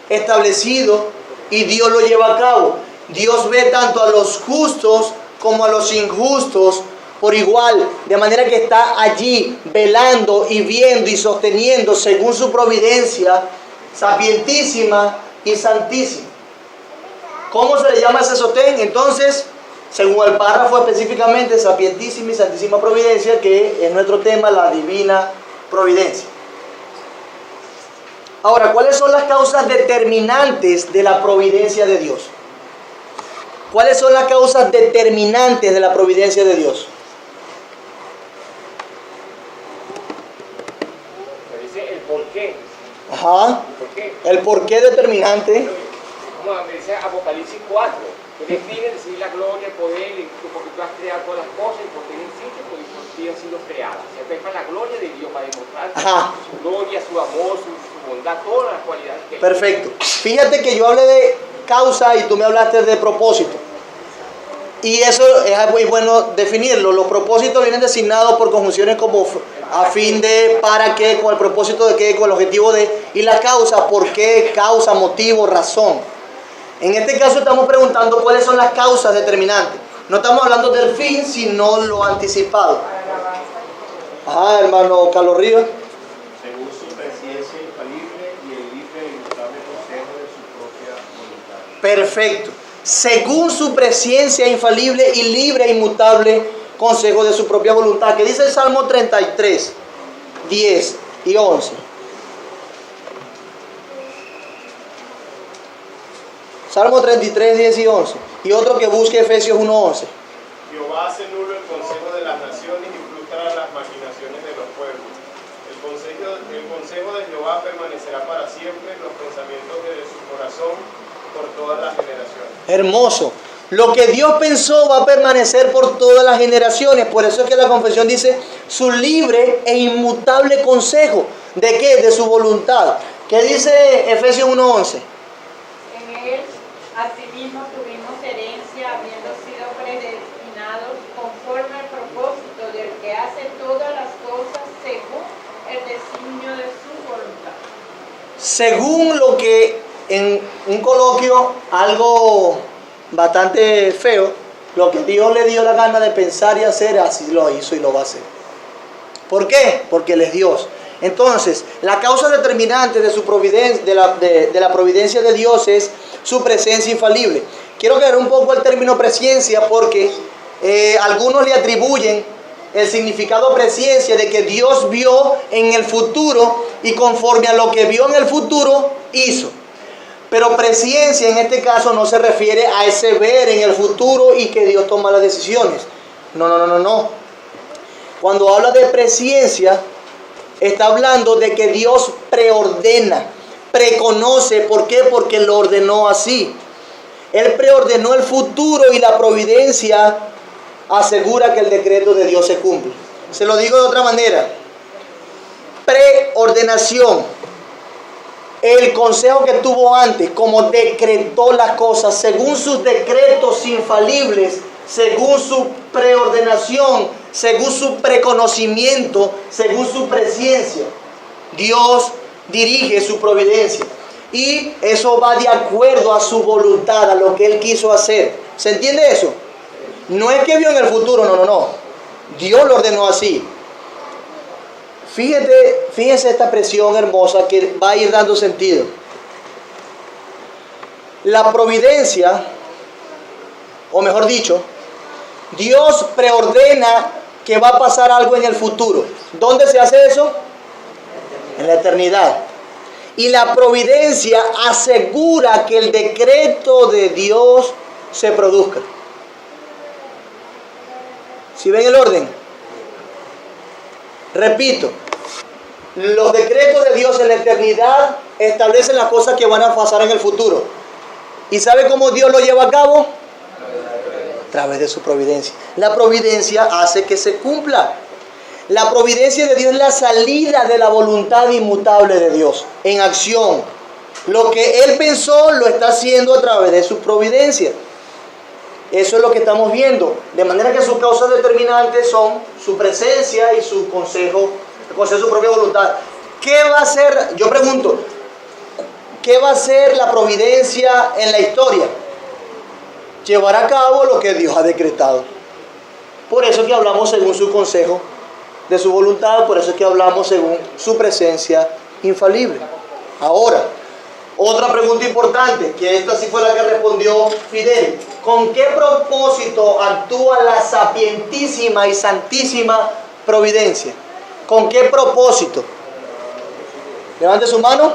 establecido y Dios lo lleva a cabo. Dios ve tanto a los justos como a los injustos por igual, de manera que está allí velando y viendo y sosteniendo según su providencia sapientísima y santísima. ¿Cómo se le llama ese sostén? Entonces, según el párrafo específicamente, sapientísima y santísima providencia, que es nuestro tema, la divina providencia. Ahora, ¿cuáles son las causas determinantes de la providencia de Dios? ¿Cuáles son las causas determinantes de la providencia de Dios? Dice el por qué. Ajá. ¿Por qué? El por qué determinante. Como me dice Apocalipsis 4. Que define decir la gloria, el poder, porque tú has creado todas las cosas y porque existen, porque por ti han sido creadas. Es para la gloria de Dios, para demostrar su gloria, su amor, su bondad, todas las cualidades que hay. Perfecto. Fíjate que yo hablé de causa y tú me hablaste de propósito. Y eso es muy bueno definirlo. Los propósitos vienen designados por conjunciones como a fin de, para qué, con el propósito de qué, con el objetivo de, y la causa, por qué, causa, motivo, razón. En este caso estamos preguntando cuáles son las causas determinantes. No estamos hablando del fin, sino lo anticipado. Hermano Carlos Ríos. Según su presencia infalible y el libre e inmutable consejo de su propia voluntad. Perfecto. Según su presencia infalible y libre e inmutable consejo de su propia voluntad. ¿Qué dice el Salmo 33, 10 y 11? Salmo 33, 10 y 11. Y otro que busque Efesios 1, 11. Jehová hace nulo el consejo de las naciones y frustra las maquinaciones de los pueblos. El consejo de Jehová permanecerá para siempre, los pensamientos de su corazón por todas las generaciones. Hermoso. Lo que Dios pensó va a permanecer por todas las generaciones. Por eso es que la confesión dice su libre e inmutable consejo. ¿De qué? De su voluntad. ¿Qué dice Efesios 1, 11? En él, asimismo, tuvimos herencia, habiendo sido predestinados conforme al propósito del que hace todas las cosas según el designio de su voluntad. Según lo que en un coloquio, algo bastante feo, lo que Dios le dio la gana de pensar y hacer, así lo hizo y lo va a hacer. ¿Por qué? Porque Él es Dios. Entonces, la causa determinante de su providencia, de la providencia de Dios es su presencia infalible. Quiero aclarar un poco el término presciencia porque algunos le atribuyen el significado presciencia de que Dios vio en el futuro y conforme a lo que vio en el futuro hizo. Pero presciencia en este caso no se refiere a ese ver en el futuro y que Dios toma las decisiones. No. Cuando habla de presciencia, está hablando de que Dios preordena, preconoce. ¿Por qué? Porque lo ordenó así. Él preordenó el futuro y la providencia asegura que el decreto de Dios se cumple. Se lo digo de otra manera. Preordenación. El consejo que tuvo antes, como decretó las cosas según sus decretos infalibles, según su preordenación, según su preconocimiento, según su presciencia. Dios dirige su providencia y eso va de acuerdo a su voluntad, a lo que Él quiso hacer. ¿Se entiende eso? No es que vio en el futuro, no. Dios lo ordenó así. Fíjense esta expresión hermosa que va a ir dando sentido. La providencia, o mejor dicho, Dios preordena que va a pasar algo en el futuro. ¿Dónde se hace eso? En la eternidad. Y la providencia asegura que el decreto de Dios se produzca. ¿Sí ven el orden? Repito, los decretos de Dios en la eternidad establecen las cosas que van a pasar en el futuro. ¿Y sabe cómo Dios lo lleva a cabo? A través de su providencia. La providencia hace que se cumpla. La providencia de Dios es la salida de la voluntad inmutable de Dios en acción. Lo que Él pensó lo está haciendo a través de su providencia. Eso es lo que estamos viendo. De manera que sus causas determinantes son su presencia y su consejo, su propia voluntad. ¿Qué va a hacer? Yo pregunto, ¿qué va a hacer la providencia en la historia? Llevar a cabo lo que Dios ha decretado. Por eso es que hablamos según su consejo de su voluntad, por eso es que hablamos según su presencia infalible. Ahora, otra pregunta importante, que esta sí fue la que respondió Fidel. ¿Con qué propósito actúa la sapientísima y santísima providencia? ¿Con qué propósito? Levante su mano.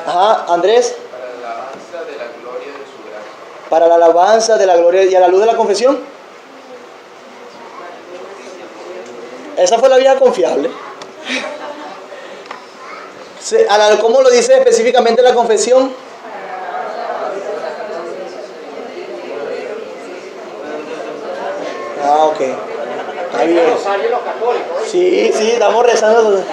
Ajá, Andrés. Para la alabanza de la gloria de su gracia. Para la alabanza de la gloria y a la luz de la confesión. Esa fue la vía confiable. ¿Cómo lo dice específicamente la confesión? Ah, ok. Está bien. Sí, estamos rezando.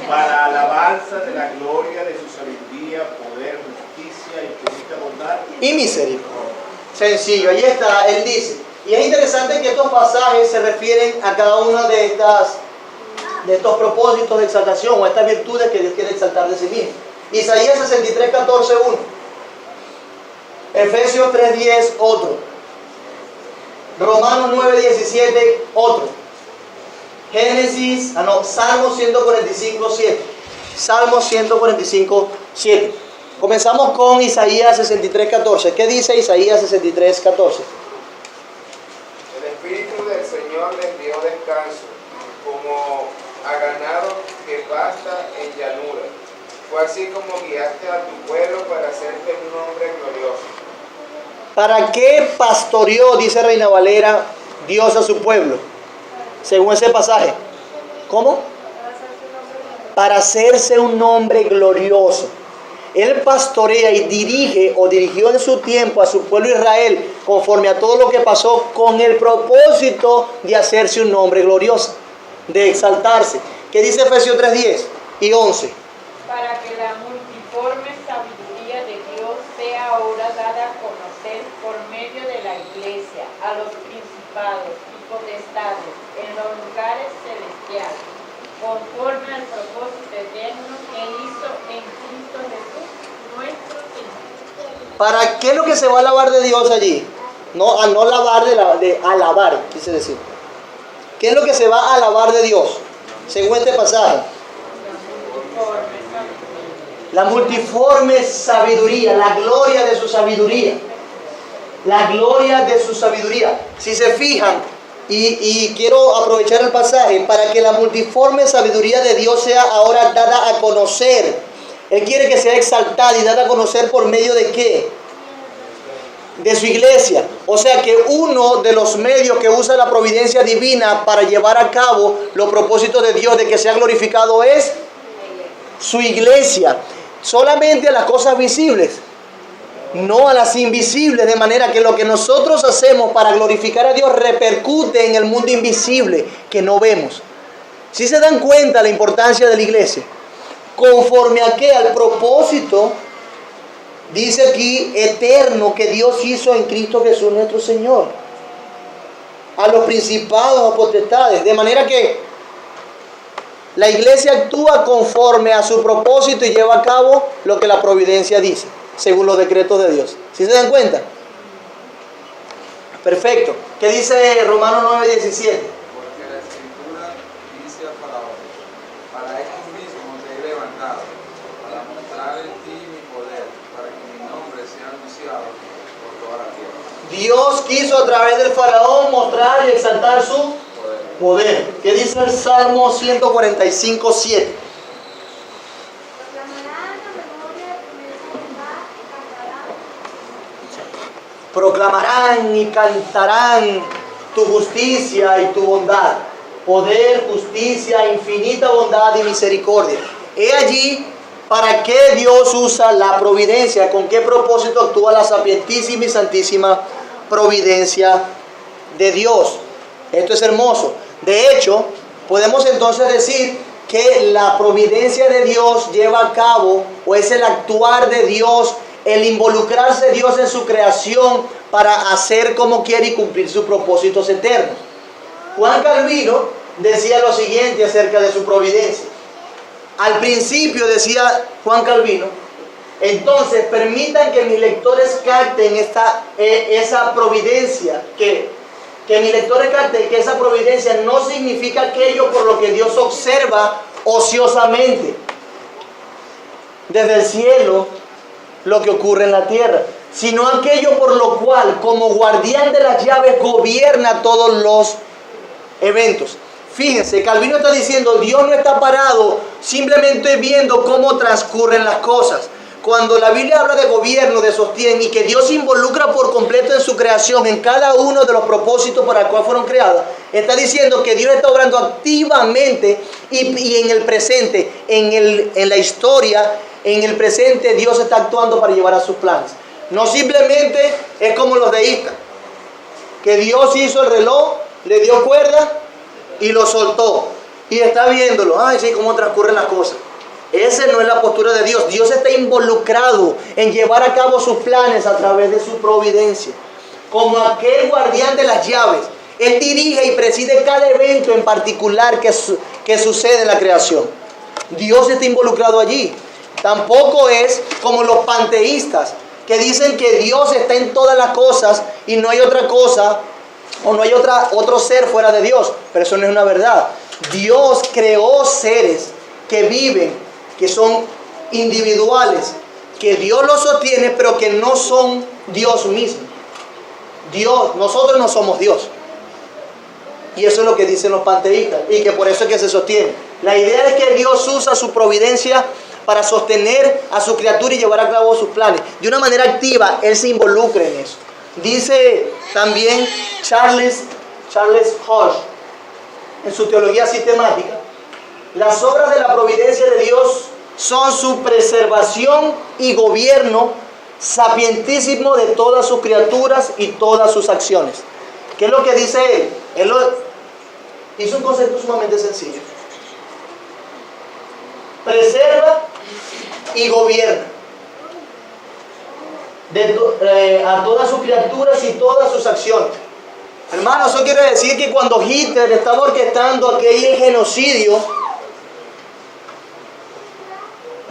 Para alabanza de la gloria de su sabiduría, poder, justicia, infinita bondad y misericordia. Sencillo, ahí está, él dice. Y es interesante que estos pasajes se refieren a cada uno de estos propósitos de exaltación o estas virtudes que Dios quiere exaltar de sí mismo. Isaías 63, 14, 1. Efesios 3, 10, otro. Romanos 9, 17, otro. Salmos 145, 7. Salmos 145, 7. Comenzamos con Isaías 63, 14. ¿Qué dice Isaías 63, 14? El Espíritu del Señor les dio descanso, como a ganado que pasta en llanura. Fue así como guiaste a tu pueblo para hacerte un hombre glorioso. ¿Para qué pastoreó, dice Reina Valera, Dios a su pueblo? Según ese pasaje. ¿Cómo? Para hacerse un hombre glorioso. Él pastorea y dirige o dirigió en su tiempo a su pueblo Israel conforme a todo lo que pasó con el propósito de hacerse un hombre glorioso, de exaltarse. ¿Qué dice Efesios 3:10 y 11? Para que la multiforme sabiduría de Dios sea ahora dada a conocer por medio de la iglesia a los principados y potestades en los lugares celestiales, conforme al propósito eterno que hizo en Cristo Jesús, nuestro Señor. ¿Para qué es lo que se va a alabar de Dios allí? No lavar de alabar, quise decir. ¿Qué es lo que se va a alabar de Dios? Según este pasaje. La multiforme sabiduría, la gloria de su sabiduría. La gloria de su sabiduría. Si se fijan, y quiero aprovechar el pasaje para que la multiforme sabiduría de Dios sea ahora dada a conocer. Él quiere que sea exaltada y dada a conocer por medio de ¿qué? De su iglesia. O sea que uno de los medios que usa la providencia divina para llevar a cabo los propósitos de Dios de que sea glorificado es su iglesia. Solamente a las cosas visibles, no a las invisibles, de manera que lo que nosotros hacemos para glorificar a Dios repercute en el mundo invisible que no vemos. ¿Sí se dan cuenta la importancia de la iglesia? Conforme a qué, al propósito, dice aquí, eterno, que Dios hizo en Cristo Jesús nuestro Señor. A los principados, a potestades, de manera que la iglesia actúa conforme a su propósito y lleva a cabo lo que la providencia dice, según los decretos de Dios. ¿Sí se dan cuenta? Perfecto. ¿Qué dice Romanos 9:17? Porque la Escritura dice a Faraón: para esto mismo te he levantado, para mostrar en ti mi poder, para que mi nombre sea anunciado por toda la tierra. Dios quiso a través del Faraón mostrar y exaltar su poder. ¿Qué dice el Salmo 145:7? Proclamarán y cantarán tu justicia y tu bondad. Poder, justicia, infinita bondad y misericordia. He allí para qué Dios usa la providencia, con qué propósito actúa la sapientísima y santísima providencia de Dios. Esto es hermoso. De hecho, podemos entonces decir que la providencia de Dios lleva a cabo, o es el actuar de Dios, el involucrarse Dios en su creación para hacer como quiere y cumplir sus propósitos eternos. Juan Calvino decía lo siguiente acerca de su providencia. Al principio decía Juan Calvino, entonces permitan que mis lectores capten esa providencia, que mis lectores capten que esa providencia no significa aquello por lo que Dios observa ociosamente desde el cielo lo que ocurre en la tierra, sino aquello por lo cual, como guardián de las llaves, gobierna todos los eventos. Fíjense, Calvino está diciendo, Dios no está parado simplemente viendo cómo transcurren las cosas. Cuando la Biblia habla de gobierno, de sostén, y que Dios se involucra por completo en su creación, en cada uno de los propósitos para el cual fueron creadas, está diciendo que Dios está obrando activamente y en el presente, en la historia, en el presente Dios está actuando para llevar a sus planes. No simplemente es como los deístas, que Dios hizo el reloj, le dio cuerda y lo soltó. Y está viéndolo, ay sí, cómo transcurren las cosas. Esa no es la postura de Dios. Dios está involucrado en llevar a cabo sus planes a través de su providencia. Como aquel guardián de las llaves, Él dirige y preside cada evento en particular que sucede en la creación. Dios está involucrado allí. Tampoco es como los panteístas, que dicen que Dios está en todas las cosas y no hay otra cosa o no hay otro ser fuera de Dios. Pero eso no es una verdad. Dios creó seres que viven, que son individuales, que Dios los sostiene, pero que no son Dios mismo. Nosotros no somos Dios. Y eso es lo que dicen los panteístas, y que por eso es que se sostiene. La idea es que Dios usa su providencia para sostener a su criatura y llevar a cabo sus planes. De una manera activa, Él se involucra en eso. Dice también Charles Hodge, en su teología sistemática, las obras de la providencia de Dios son su preservación y gobierno sapientísimo de todas sus criaturas y todas sus acciones. ¿Qué es lo que dice él? Él hizo un concepto sumamente sencillo. Preserva y gobierna a todas sus criaturas y todas sus acciones. Hermano, eso quiere decir que cuando Hitler estaba orquestando aquel genocidio,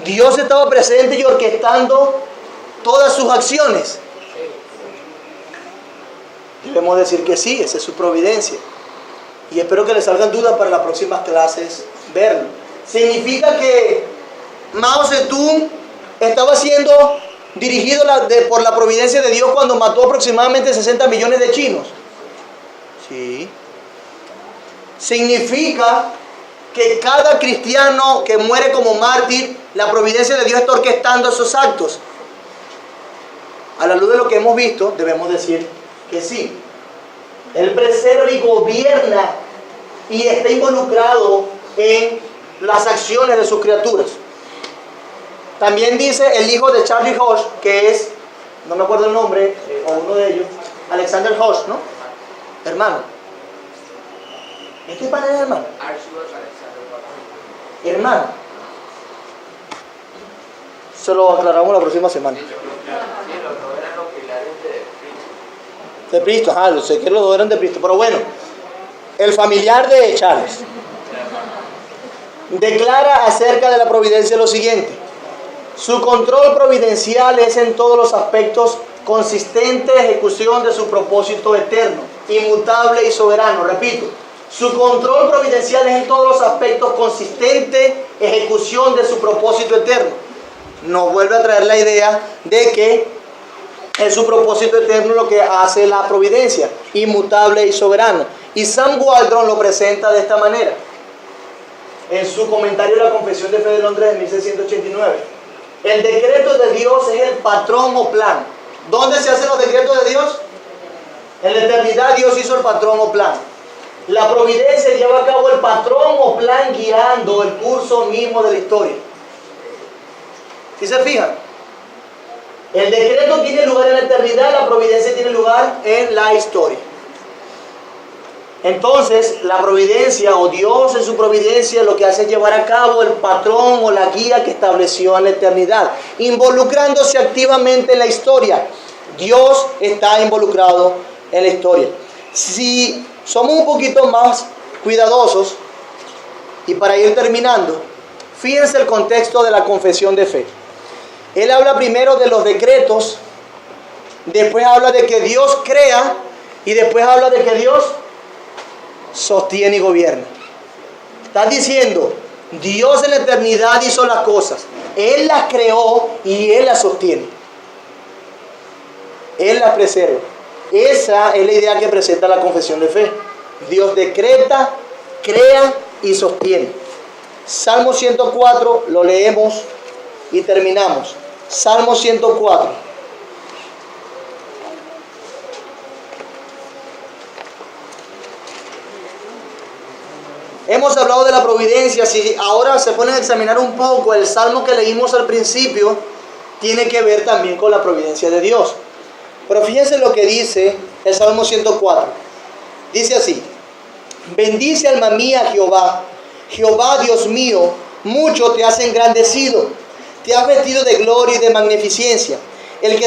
Dios estaba presente y orquestando todas sus acciones. Debemos decir que sí, esa es su providencia. Y espero que les salgan dudas para las próximas clases verlo. Significa que Mao Zedong estaba siendo dirigido por la providencia de Dios cuando mató aproximadamente 60 millones de chinos. Sí. Significa que cada cristiano que muere como mártir, la providencia de Dios está orquestando esos actos. A la luz de lo que hemos visto, debemos decir que sí. Él preserva y gobierna y está involucrado en las acciones de sus criaturas. También dice el hijo de Charlie Hodge, que es, no me acuerdo el nombre, o uno de ellos, Alexander Hodge, ¿no? Hermano. ¿En qué panel es hermano? Hermano. Se lo aclaramos la próxima semana. De Cristo, ajá, sé que los dos eran de Cristo, pero bueno, el familiar de Charles declara acerca de la providencia lo siguiente: su control providencial es en todos los aspectos consistente ejecución de su propósito eterno, inmutable y soberano. Repito, su control providencial es en todos los aspectos consistente ejecución de su propósito eterno. Nos vuelve a traer la idea de que es su propósito eterno lo que hace la providencia, inmutable y soberano. Y Sam Waldron lo presenta de esta manera en su comentario de la Confesión de Fe de Londres de 1689. El decreto de Dios es el patrón o plan. ¿Dónde se hacen los decretos de Dios? En la eternidad Dios hizo el patrón o plan. La providencia lleva a cabo el patrón o plan guiando el curso mismo de la historia. ¿Sí se fijan? El decreto tiene lugar en la eternidad, la providencia tiene lugar en la historia. Entonces, la providencia o Dios en su providencia lo que hace es llevar a cabo el patrón o la guía que estableció en la eternidad, involucrándose activamente en la historia. Dios está involucrado en la historia. Si somos un poquito más cuidadosos, y para ir terminando, fíjense el contexto de la confesión de fe. Él habla primero de los decretos, después habla de que Dios crea y después habla de que Dios sostiene y gobierna. Está diciendo, Dios en la eternidad hizo las cosas, Él las creó y Él las sostiene. Él las preserva. Esa es la idea que presenta la confesión de fe. Dios decreta, crea y sostiene. Salmo 104, lo leemos y terminamos. Salmo 104. Hemos hablado de la providencia. Si ahora se ponen a examinar un poco, el salmo que leímos al principio tiene que ver también con la providencia de Dios. Pero fíjense lo que dice el Salmo 104. Dice así: bendice alma mía Jehová. Jehová Dios mío, mucho te has engrandecido. Te has vestido de gloria y de magnificencia. El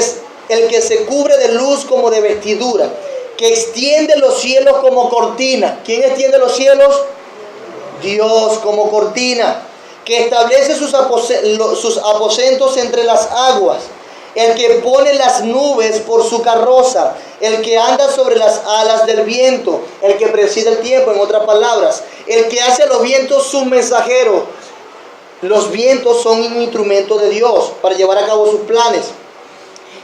que se cubre de luz como de vestidura. Que extiende los cielos como cortina. ¿Quién extiende los cielos? Dios como cortina. Que establece sus aposentos entre las aguas. El que pone las nubes por su carroza. El que anda sobre las alas del viento. El que preside el tiempo, en otras palabras. El que hace a los vientos sus mensajeros. Los vientos son un instrumento de Dios para llevar a cabo sus planes.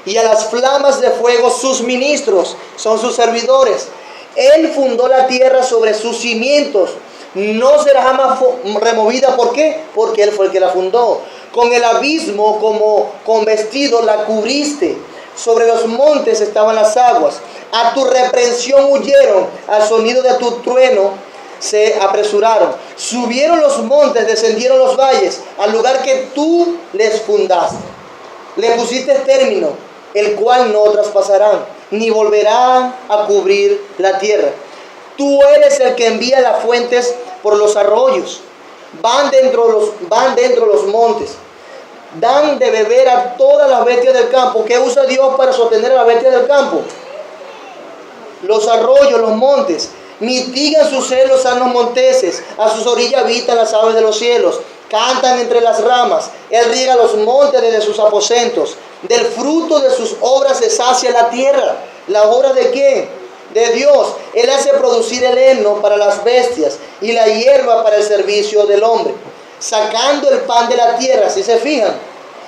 Y a las flamas de fuego sus ministros, son sus servidores. Él fundó la tierra sobre sus cimientos. No será jamás removida. ¿Por qué? Porque Él fue el que la fundó. Con el abismo como con vestido la cubriste. Sobre los montes estaban las aguas. A tu reprensión huyeron. Al sonido de tu trueno se apresuraron. Subieron los montes, descendieron los valles, al lugar que tú les fundaste. Le pusiste término, el cual no traspasarán, ni volverán a cubrir la tierra. Tú eres el que envía las fuentes por los arroyos. Van dentro los montes. Dan de beber a todas las bestias del campo. ¿Qué usa Dios para sostener a las bestias del campo? Los arroyos, los montes. Mitigan sus celos a los monteses, a sus orillas habitan las aves de los cielos, cantan entre las ramas. Él riega los montes desde sus aposentos, del fruto de sus obras se sacia la tierra. ¿La obra de quién? de Dios. Él hace producir el heno para las bestias y la hierba para el servicio del hombre, sacando el pan de la tierra, si se fijan,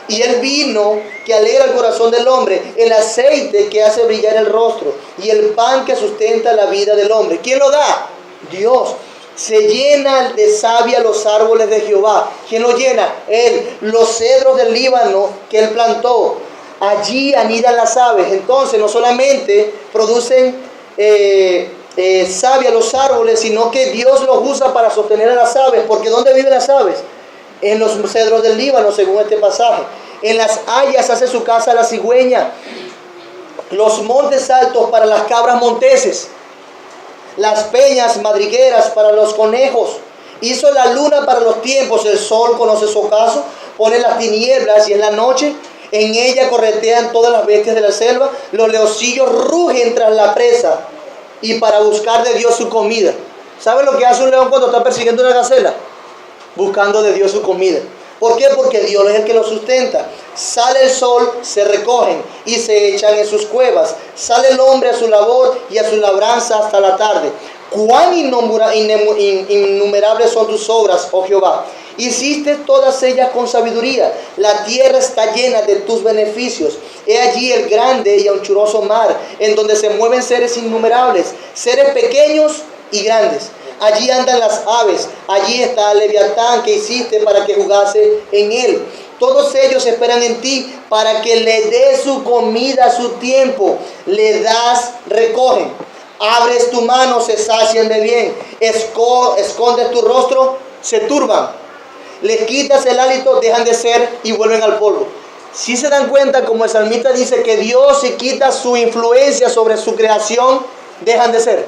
y el vino que alegra el corazón del hombre, el aceite que hace brillar el rostro y el pan que sustenta la vida del hombre. ¿Quién lo da? Dios. Se llena de savia los árboles de Jehová. ¿Quién lo llena? Él. Los cedros del Líbano que él plantó. Allí anidan las aves. Entonces no solamente producen savia los árboles, sino que Dios los usa para sostener a las aves. Porque ¿dónde viven las aves? En los cedros del Líbano, según este pasaje. En las hayas hace su casa la cigüeña. Los montes altos para las cabras monteses. Las peñas madrigueras para los conejos. Hizo la luna para los tiempos. El sol conoce su ocaso. Pone las tinieblas y en la noche en ella corretean todas las bestias de la selva. Los leoncillos rugen tras la presa y para buscar de Dios su comida. ¿Saben lo que hace un león cuando está persiguiendo una gacela? Buscando de Dios su comida. ¿Por qué? Porque Dios es el que lo sustenta. Sale el sol, se recogen y se echan en sus cuevas. Sale el hombre a su labor y a su labranza hasta la tarde. Cuán innumerables son tus obras, oh Jehová. Hiciste todas ellas con sabiduría. La tierra está llena de tus beneficios. He allí el grande y anchuroso mar, en donde se mueven seres innumerables, seres pequeños y grandes. Allí andan las aves, allí está el leviatán que hiciste para que jugase en él. Todos ellos esperan en ti para que le des su comida a su tiempo. Le das, recogen. Abres tu mano, se sacian de bien. Escondes tu rostro, se turban. Les quitas el hálito, dejan de ser y vuelven al polvo. Si se dan cuenta, como el salmista dice, que Dios si quita su influencia sobre su creación, dejan de ser.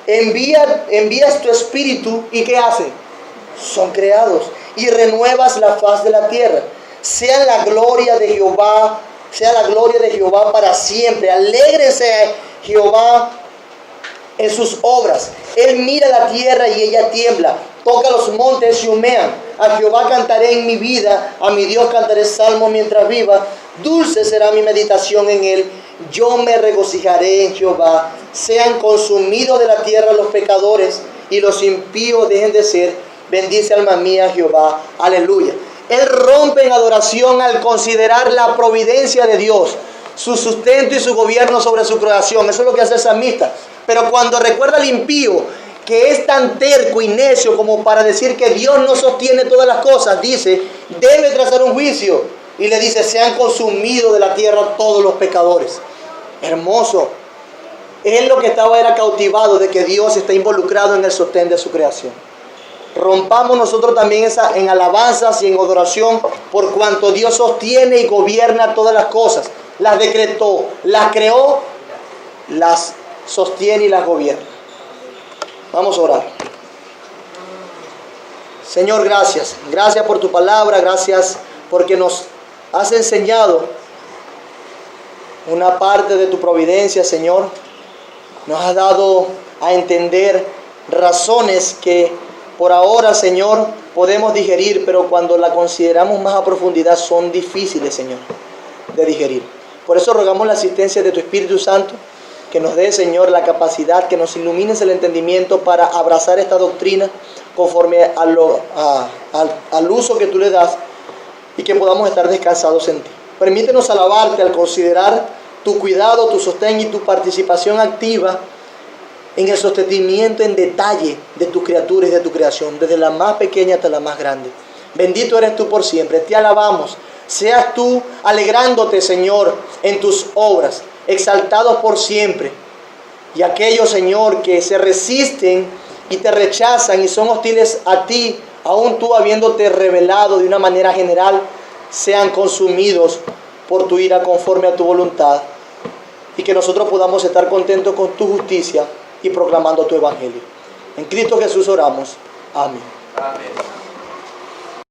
Envías tu espíritu y ¿qué hacen? Son creados y renuevas la faz de la tierra. Sea la gloria de Jehová para siempre. Alégrese Jehová en sus obras. Él mira la tierra y ella tiembla. Toca los montes y humean. A Jehová cantaré en mi vida, a mi Dios cantaré salmo mientras viva. Dulce será mi meditación en él. Yo me regocijaré en Jehová. Sean consumidos de la tierra los pecadores y los impíos dejen de ser. Bendice alma mía Jehová. Aleluya. Él rompe en adoración al considerar la providencia de Dios, su sustento y su gobierno sobre su creación. Eso es lo que hace el salmista. Pero cuando recuerda al impío, que es tan terco y necio como para decir que Dios no sostiene todas las cosas, dice, debe trazar un juicio. Y le dice, sean consumidos de la tierra todos los pecadores. Hermoso. Él lo que era cautivado de que Dios está involucrado en el sostén de su creación. Rompamos nosotros también en alabanzas y en adoración, por cuanto Dios sostiene y gobierna todas las cosas. Las decretó, las creó, las sostiene y las gobierna. Vamos a orar. Señor, gracias. Gracias por tu palabra. Gracias porque nos has enseñado una parte de tu providencia, Señor. Nos has dado a entender razones que por ahora, Señor, podemos digerir, pero cuando la consideramos más a profundidad son difíciles, Señor, de digerir. Por eso rogamos la asistencia de tu Espíritu Santo, que nos dé, Señor, la capacidad, que nos ilumines el entendimiento para abrazar esta doctrina conforme al uso que tú le das y que podamos estar descansados en ti. Permítenos alabarte al considerar tu cuidado, tu sostén y tu participación activa en el sostenimiento en detalle de tus criaturas y de tu creación, desde la más pequeña hasta la más grande. Bendito eres tú por siempre, te alabamos. Seas tú alegrándote, Señor, en tus obras, exaltados por siempre. Y aquellos, Señor, que se resisten y te rechazan y son hostiles a ti, aún tú habiéndote revelado de una manera general, sean consumidos por tu ira conforme a tu voluntad. Y que nosotros podamos estar contentos con tu justicia y proclamando tu evangelio. En Cristo Jesús oramos. Amén. Amén.